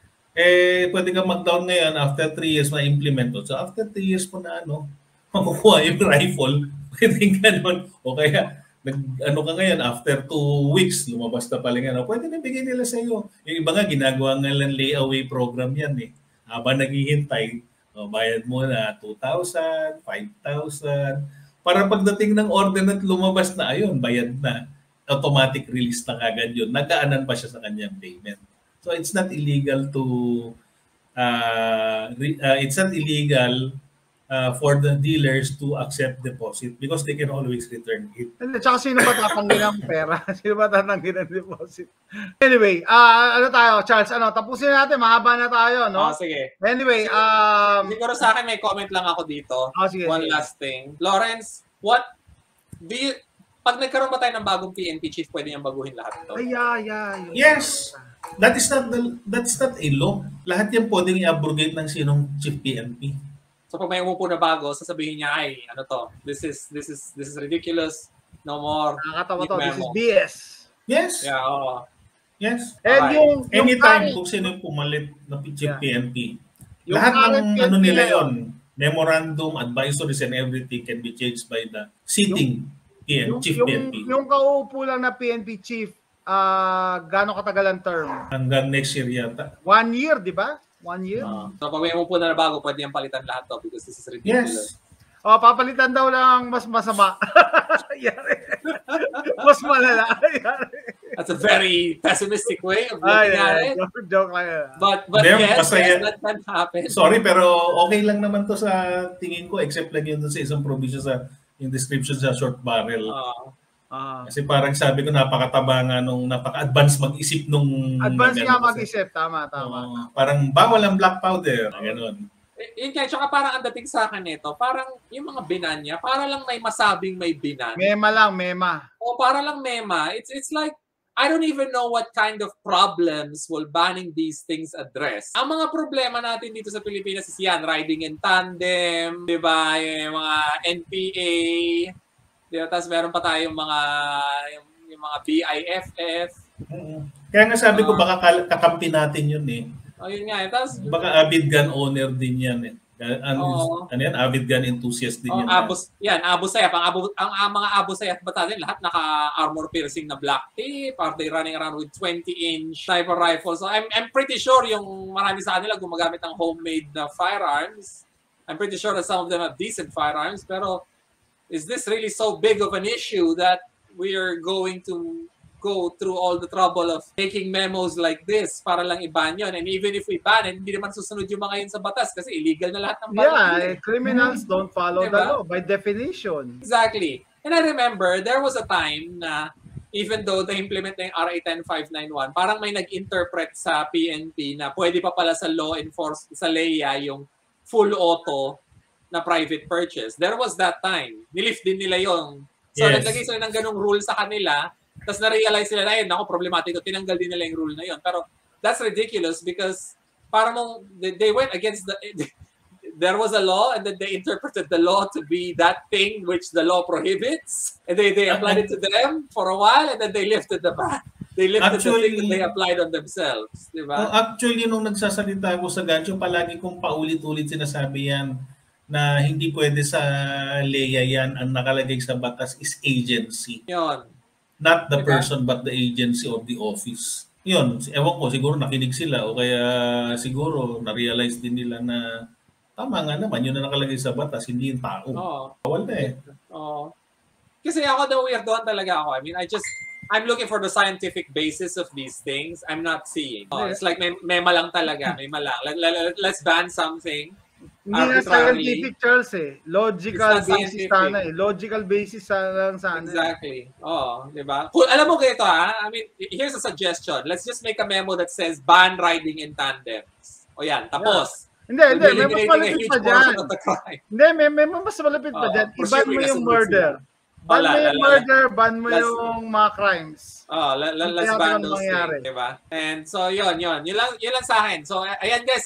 Pwede kang mag-down ngayon, after 3 years ma-implement to. So after 3 years po na makukuha yung rifle, pwede ganun. O kaya, ka ngayon, after 2 weeks, lumabas na pala nga, pwede na bigay nila sa iyo. Yung iba nga, ginagawa nga lang layaway program yan Habang naghihintay, bayad mo na 2,000, 5,000. Para pagdating ng order at lumabas na, ayun, bayad na. Automatic release na kagad yun. Nagkaanan pa siya sa kanyang payment. So it's not illegal to for the dealers to accept deposit because they can always return it. Tsaka sino ba tatanggi ng pera? Sino ba tatanggi ng deposit? Anyway, tayo, Charles, tapusin natin, mahaba na tayo, no? Sige. Anyway, siguro sa akin may comment lang ako dito. Sige, One last thing. Lawrence, pag nagkaroon ba tayo ng bagong PNP chief, pwede niyang baguhin lahat ito? Yeah. Yes. That's not a law. Lahat yan pwedeng i-abrogate ng sinong chief PNP. So pag may umupo na bago, sasabihin niya, this is ridiculous. No more. Nakakatawa to. This is BS. Yes. Yeah, oo. Yes. And anytime kung sino pumalit na chief PNP, lahat ng nila yon, memorandum, advisories, and everything can be changed by the sitting Chief PNP. Yung kauupo lang na PNP Chief, gaano katagal ang term? Hanggang next year yata. 1 year, di ba? 1 year? So pag may umupo na bago, pwede yung palitan lahat to because this is ridiculous. Yes. Papalitan daw lang mas masama. Mas malala. That's a very pessimistic way of looking at it. Joke lang. But yes, that can happen. Sorry, pero okay lang naman to sa tingin ko, except lang yun sa isang provision sa yung description sa short barrel. Kasi parang sabi ko, napakataba nga nung napaka-advance mag-isip nung... Advance nga mag-isip, tama. Parang bawal ang black powder, gano'n. Yun kaya, tsaka parang ang dating sa akin nito, parang yung mga binanya, para lang may masabing may binan. Mema. O para lang mema. It's like, I don't even know what kind of problems will banning these things address. Ang mga problema natin dito sa Pilipinas is yan, riding in tandem, di ba, yung mga NPA, di ba, tapos meron pa tayong yung mga BIFF. Kaya nga sabi ko, baka kakampi natin yun eh. Yun nga. Tapos, baka avid gun owner din yan eh. Ano yan? Avid gun enthusiast din yan. Abu Sayyaf. Ang mga Abu Sayyaf battalion, lahat naka-armor piercing na black tape. Are they running around with 20-inch sniper rifles? So I'm pretty sure yung marami sa kanila gumagamit ng homemade na firearms. I'm pretty sure that some of them have decent firearms. Pero is this really so big of an issue that we are going to go through all the trouble of taking memos like this para lang i-ban yun? And even if we ban it, hindi naman susunod yung mga yun sa batas kasi illegal na lahat ng ban. Criminals don't follow the law by definition. Exactly. And I remember, there was a time na even though they implement na yung RA 10591, parang may nag-interpret sa PNP na pwede pa pala sa law enforcement, sa LEA, yung full auto na private purchase. There was that time. Nilift din nila yung. So naglagay sila ng ganong rule sa kanila. Tapos na-realize nila na yun, ako, problematiko, tinanggal din nila yung rule na yun. Pero that's ridiculous because parang they went against there was a law and then they interpreted the law to be that thing which the law prohibits. And they applied it to them for a while and then they lifted the ban. They lifted the thing that they applied on themselves. Diba? Actually, nung nagsasalita ko sa Gancho, palagi kong paulit-ulit sinasabi yan na hindi pwede sa LEA yan. Ang nakalagay sa batas is agency. Yun. Not the person but the agency or the office. Yun, ewan ko, siguro nakinig sila o kaya siguro na-realize din nila na tama nga naman, yun na nakalagay sa batas, hindi yung tao. Bawal na eh. Kasi ako the weirdoan talaga ako. I mean, I'm looking for the scientific basis of these things. I'm not seeing. It's like may malang talaga, may malang. Let's ban something. Hindi na scientific, Charles eh. Logical basis sana eh. Logical basis sana. Exactly. Diba? Alam mo ganito I mean, here's a suggestion. Let's just make a memo that says ban riding in tandems. O yan, tapos. Hindi. May mas malapit pa dyan. Hindi, may mas malapit pa dyan. Iban mo yung murder. Ban mo yung murder, ban mo yung mga crimes. Let's ban those things. Diba? And so, yun lang sa akin. So, ayan guys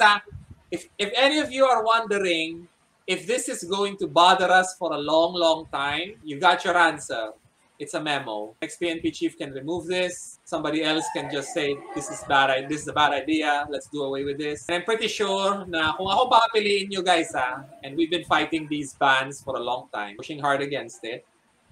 If any of you are wondering if this is going to bother us for a long, long time, you got your answer. It's a memo. Ex-PNP chief can remove this. Somebody else can just say, this is a bad idea. Let's do away with this. And I'm pretty sure na kung ako papiliin nyo guys and we've been fighting these bans for a long time, pushing hard against it.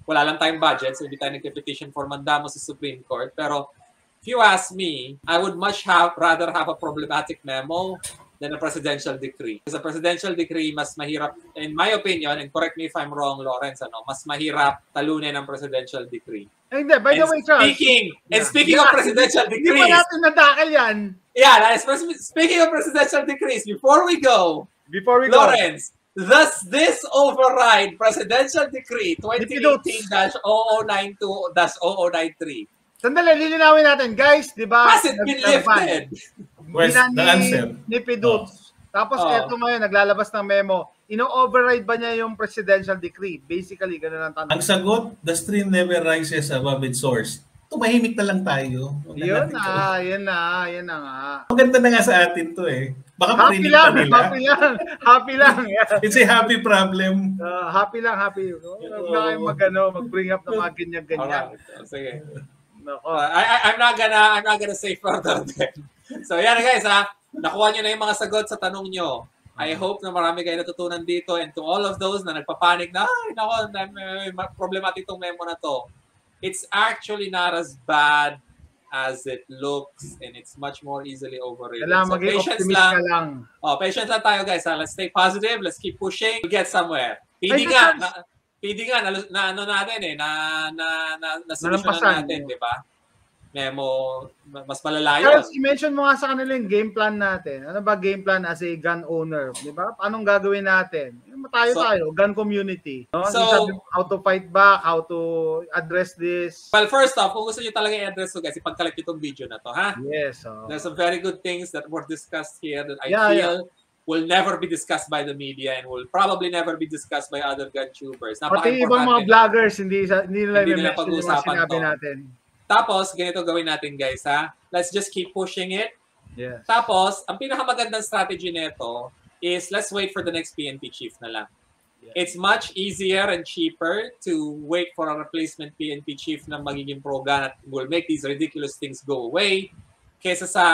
Wala lang tayong budget, so hindi tayo nagpe-petition for mandamo sa Supreme Court. Pero if you ask me, I would rather have a problematic memo than a presidential decree. Because a presidential decree, mas mahirap, in my opinion, and correct me if I'm wrong, Lawrence, mas mahirap talunin ang presidential decree. Hindi, by the way, Charles. Speaking of presidential decrees. Hindi pa natin nadakal yan. Yeah, speaking of presidential decrees, before we go, Lawrence, does this override presidential decree 2018-0092-0093? Sandali, lilinawin natin. Guys, di ba? Has it been lifted? Where's the answer? Ni Piduts. Tapos eto ngayon, naglalabas ng memo. Ino-override ba niya yung presidential decree? Basically, ganun ang tanong. Ang sagot, the stream never rises above its source. Tumahimik na lang tayo. Yun na nga. Maganda na nga sa atin to eh. Baka happy lang. It's a happy problem. Happy. Huwag na kayong mag-bring up ng mga ganyan-ganyan. Sige. I'm not gonna say further then. So yan guys nakuha nyo na yung mga sagot sa tanong nyo. I hope na marami kayo natutunan dito, and to all of those na nagpapanik na, ay, nako, may problematic itong memo na to. It's actually not as bad as it looks, and it's much more easily overrated. So patience lang. Patience lang tayo, guys. Let's stay positive. Let's keep pushing. We'll get somewhere. PD nga, na ano natin na solusyonan natin, di ba? Memo, mas malalayo. Pero i-mention mo nga sa kanila yung game plan natin. Ano ba game plan as a gun owner? Di ba? Anong gagawin natin? Tayo, gun community. No? So, how to fight back, how to address this. Well, first off, kung gusto nyo talaga i-address ko, guys, ipagkalat itong video na to, ha? Yes. There's some very good things that were discussed here that I feel will never be discussed by the media and will probably never be discussed by other gun tubers. Pati ibang mga vloggers, hindi nila pag-usapan to. Natin. Tapos, ganito gawin natin, guys, ha? Let's just keep pushing it. Yes. Tapos, ang pinakamagandang strategy nito is let's wait for the next PNP chief na lang. Yeah. It's much easier and cheaper to wait for a replacement PNP chief na magiging pro-gun at will make these ridiculous things go away kesa sa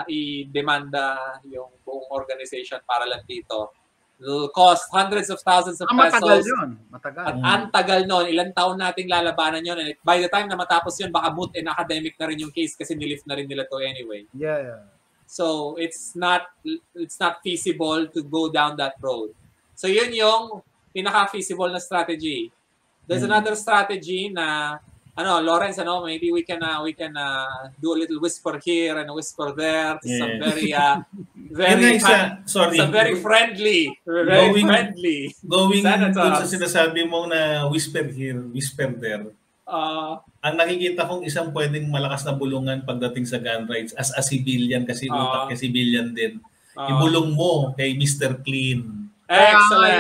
i-demanda yung buong organization para lang dito. It'll cost hundreds of thousands of pesos. Matagal yun. Matagal. At ang tagal nun. Ilang taon nating lalabanan yun. And by the time na matapos yun, baka moot and academic na rin yung case kasi nilift na rin nila to anyway. Yeah. So it's not feasible to go down that road. So yun yung pinaka-feasible na strategy. There's another strategy na Lawrence, maybe we can do a little whisper here and a whisper there. Some very very friendly. Going sa sinasabi mo na whisper here, whisper there. Ang nakikita kong isang pwedeng malakas na bulungan pagdating sa gun rights as a civilian kasi utak kay civilian din. Ibulong mo kay Mr. Clean. Excellent.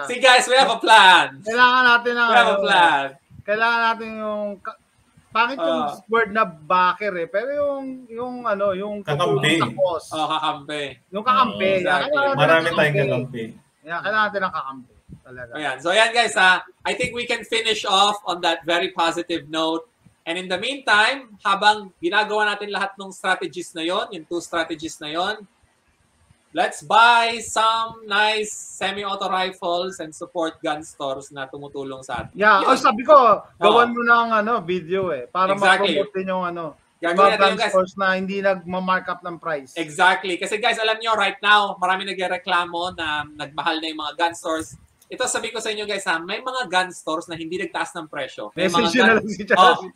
See guys, we have a plan. Kailangan natin we have a plan. Kailangan natin yung pangit yung word na backer pero yung kakampi. Kakampi. Yung kakampi. Exactly. Marami tayong kakampi. Kailangan natin ng kakampi talaga. Ayan. So ayan guys, I think we can finish off on that very positive note. And in the meantime, habang ginagawa natin lahat ng strategies na yon, yung 2 strategies na yon, let's buy some nice semi-auto rifles and support gun stores na tumutulong sa atin. Yeah, sabi ko, gawan mo ng video para ma-promote din yung mga gun stores na hindi nag-mark up ng price. Exactly. Kasi guys, alam nyo, right now, marami nagreklamo na nagmahal na yung mga gun stores. Ito sabi ko sa inyo guys, may mga gun stores na hindi nagtaas ng presyo. May mga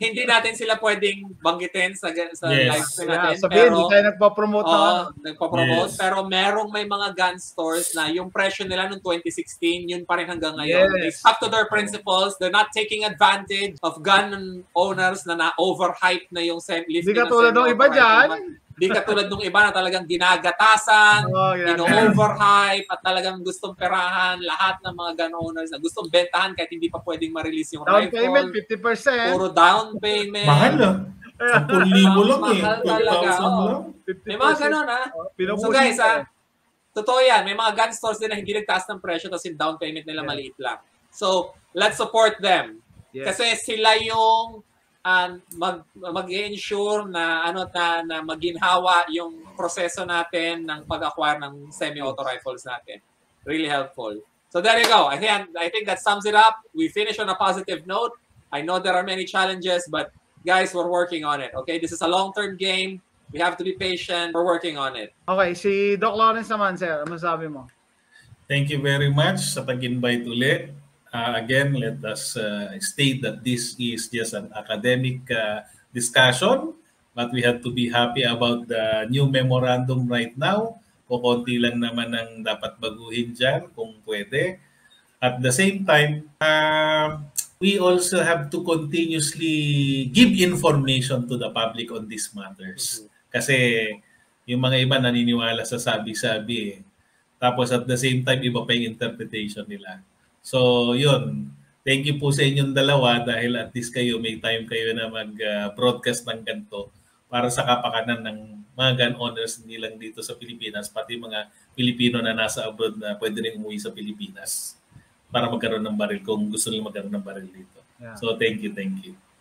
hindi natin sila pwedeng banggitin sa live stream natin. Sabihin, hindi tayo nagpo-promote nagpo-promote. Pero may mga gun stores na yung presyo nila noong 2016, yun pa rin hanggang ngayon. They stuck to their principles. They're not taking advantage of gun owners na na-overhype na yung lifting. Hindi ka tulad ng iba dyan. Di katulad nung iba na talagang ginagatasan, overhype at talagang gustong perahan lahat ng mga gun owners na gustong bentahan kahit hindi pa pwedeng ma-release yung down rifle. Payment, 50%. Puro down payment. Mahal 10,000 lang Mahal talaga. May mga ganun So guys, totoo yan. May mga gun stores din na hindi nagtaas ng presyo tapos yung down payment nila maliit lang. So, let's support them. Kasi sila yung mag-ensure na na maginhawa yung proseso natin ng pag-acquire ng semi-auto rifles natin. Really helpful. So there you go. I think that sums it up. We finish on a positive note. I know there are many challenges, but guys, we're working on it. Okay, this is a long-term game. We have to be patient. We're working on it. Okay, si Doc Lawrence naman, sir. Ano sabi mo? Thank you very much sa pag-invite ulit. Again, let us state that this is just an academic discussion, but we have to be happy about the new memorandum right now. Kukunti lang naman ang dapat baguhin dyan kung pwede. At the same time, we also have to continuously give information to the public on these matters. Kasi yung mga iba naniniwala sa sabi-sabi. Tapos at the same time, iba pa yung interpretation nila. So, yun. Thank you po sa inyong dalawa dahil at least may time kayo na mag-broadcast ng ganito para sa kapakanan ng mga gun owners hindi lang dito sa Pilipinas, pati mga Pilipino na nasa abroad na pwede rin umuwi sa Pilipinas para magkaroon ng baril kung gusto nila magkaroon ng baril dito. Yeah. So, thank you.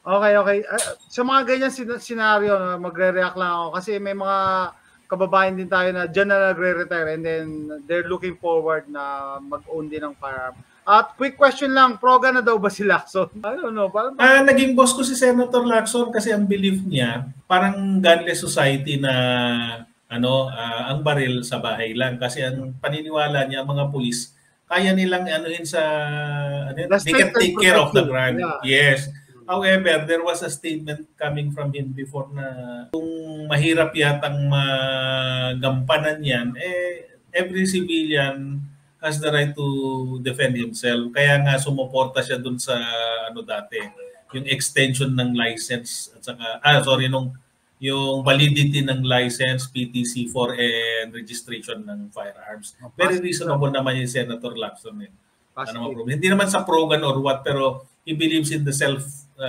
Okay. Sa mga ganyan senaryo, magre-react lang ako kasi may mga kababayan din tayo na dyan na nagre-retire and then they're looking forward na mag-own din ng firearm. At quick question lang, proga na daw ba si Lacson? I don't know. Naging boss ko si Senator Lacson kasi ang belief niya, parang gunless society na ang baril sa bahay lang. Kasi ang paniniwala niya, mga pulis, kaya nilang anuhin sa, they can take care of the crime. Yeah. Yes. However, there was a statement coming from him before na kung mahirap yatang magampanan yan, every civilian has the right to defend himself. Kaya nga sumuporta siya dun sa dati, yung extension ng license at saka yung validity ng license, PTC4 and registration ng firearms. Very reasonable naman yung Senator Lacson. Hindi naman sa progan or what, pero he believes in the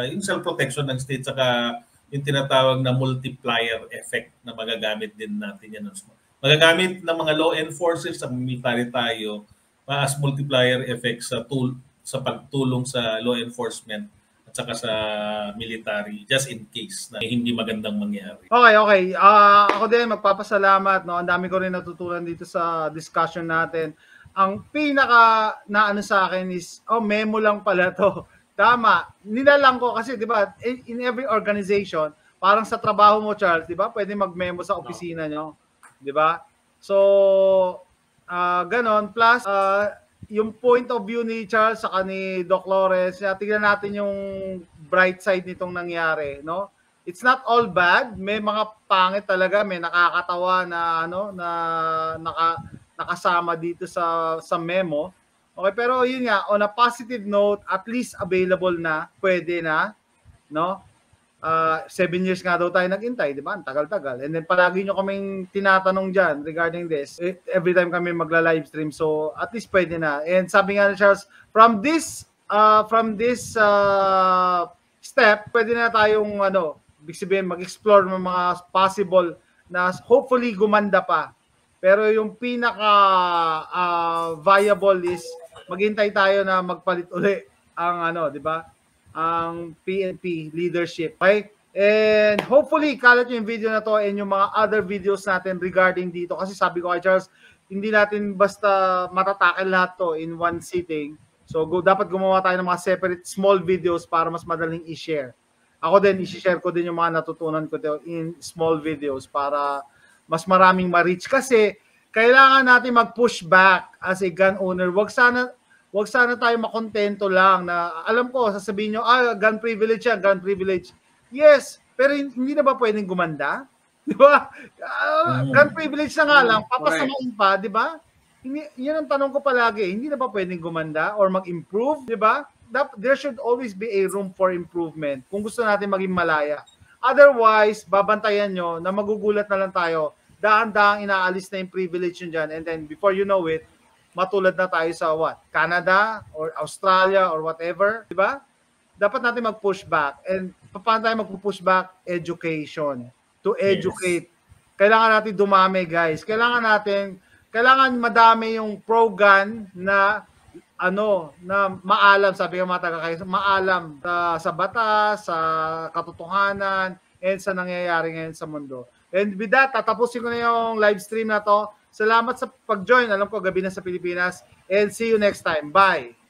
yung self-protection ng state saka yung tinatawag na multiplier effect na magagamit din natin yan. Magagamit ng mga law enforcers sa military tayo as multiplier effect sa pagtulong sa law enforcement at saka sa military just in case na hindi magandang mangyari. Okay. Ako din magpapasalamat, no. Ang dami ko rin natutunan dito sa discussion natin. Ang pinaka naano sa akin is memo lang pala to. Tama. Nilalang ko kasi 'di ba in every organization, parang sa trabaho mo, Charles, 'di ba? Pwede mag-memo sa opisina nyo. 'Di ba? So ganon plus yung point of view ni Charles sa ni Doc Flores, tingnan natin yung bright side nitong nangyari, no? It's not all bad, may mga pangit talaga, may nakakatawa na nakasama dito sa memo. Okay, pero yun nga, on a positive note, at least available na, pwede na, no? 7 years nga daw tayo nag-intay, di ba? Ang tagal-tagal. And then palagi nyo kaming tinatanong dyan regarding this. Every time kami magla-live stream. So at least pwede na. And sabi nga ni Charles, from this step, pwede na tayong ibig sabihin, mag-explore ng mga possible na hopefully gumanda pa. Pero yung pinaka viable is maghintay tayo na magpalit uli ang di ba? Ang PNP leadership. Okay? And hopefully, kalat yung video na to and yung mga other videos natin regarding dito. Kasi sabi ko kay Charles, hindi natin basta matatakil lahat to in one sitting. So, dapat gumawa tayo ng mga separate small videos para mas madaling i-share. Ako din, i-share ko din yung mga natutunan ko in small videos para mas maraming ma-reach. Kasi, kailangan natin mag-push back as a gun owner. Wag sana tayo makontento lang na alam ko, sasabihin nyo, gun privilege yan, gun privilege. Yes, pero hindi na ba pwedeng gumanda? Di ba? Gun privilege na nga lang, papasamain pa, di ba? Yan ang tanong ko palagi, hindi na ba pwedeng gumanda or mag-improve, di ba? There should always be a room for improvement kung gusto natin maging malaya. Otherwise, babantayan nyo na magugulat na lang tayo, daan-daang inaalis na yung privilege nyo dyan, and then before you know it, matulad na tayo sa Canada or Australia or whatever, di ba? Dapat natin mag-push back. And paano tayo mag-push back? Education. To educate. Yes. Kailangan natin dumami, guys. Kailangan madami yung pro-gun na na maalam, sabi ng mga taga-kayo, maalam sa batas, sa katotohanan, and sa nangyayari ngayon sa mundo. And with that, tatapusin ko na yung live stream na to. Salamat sa pag-join. Alam ko, gabi na sa Pilipinas. And see you next time. Bye!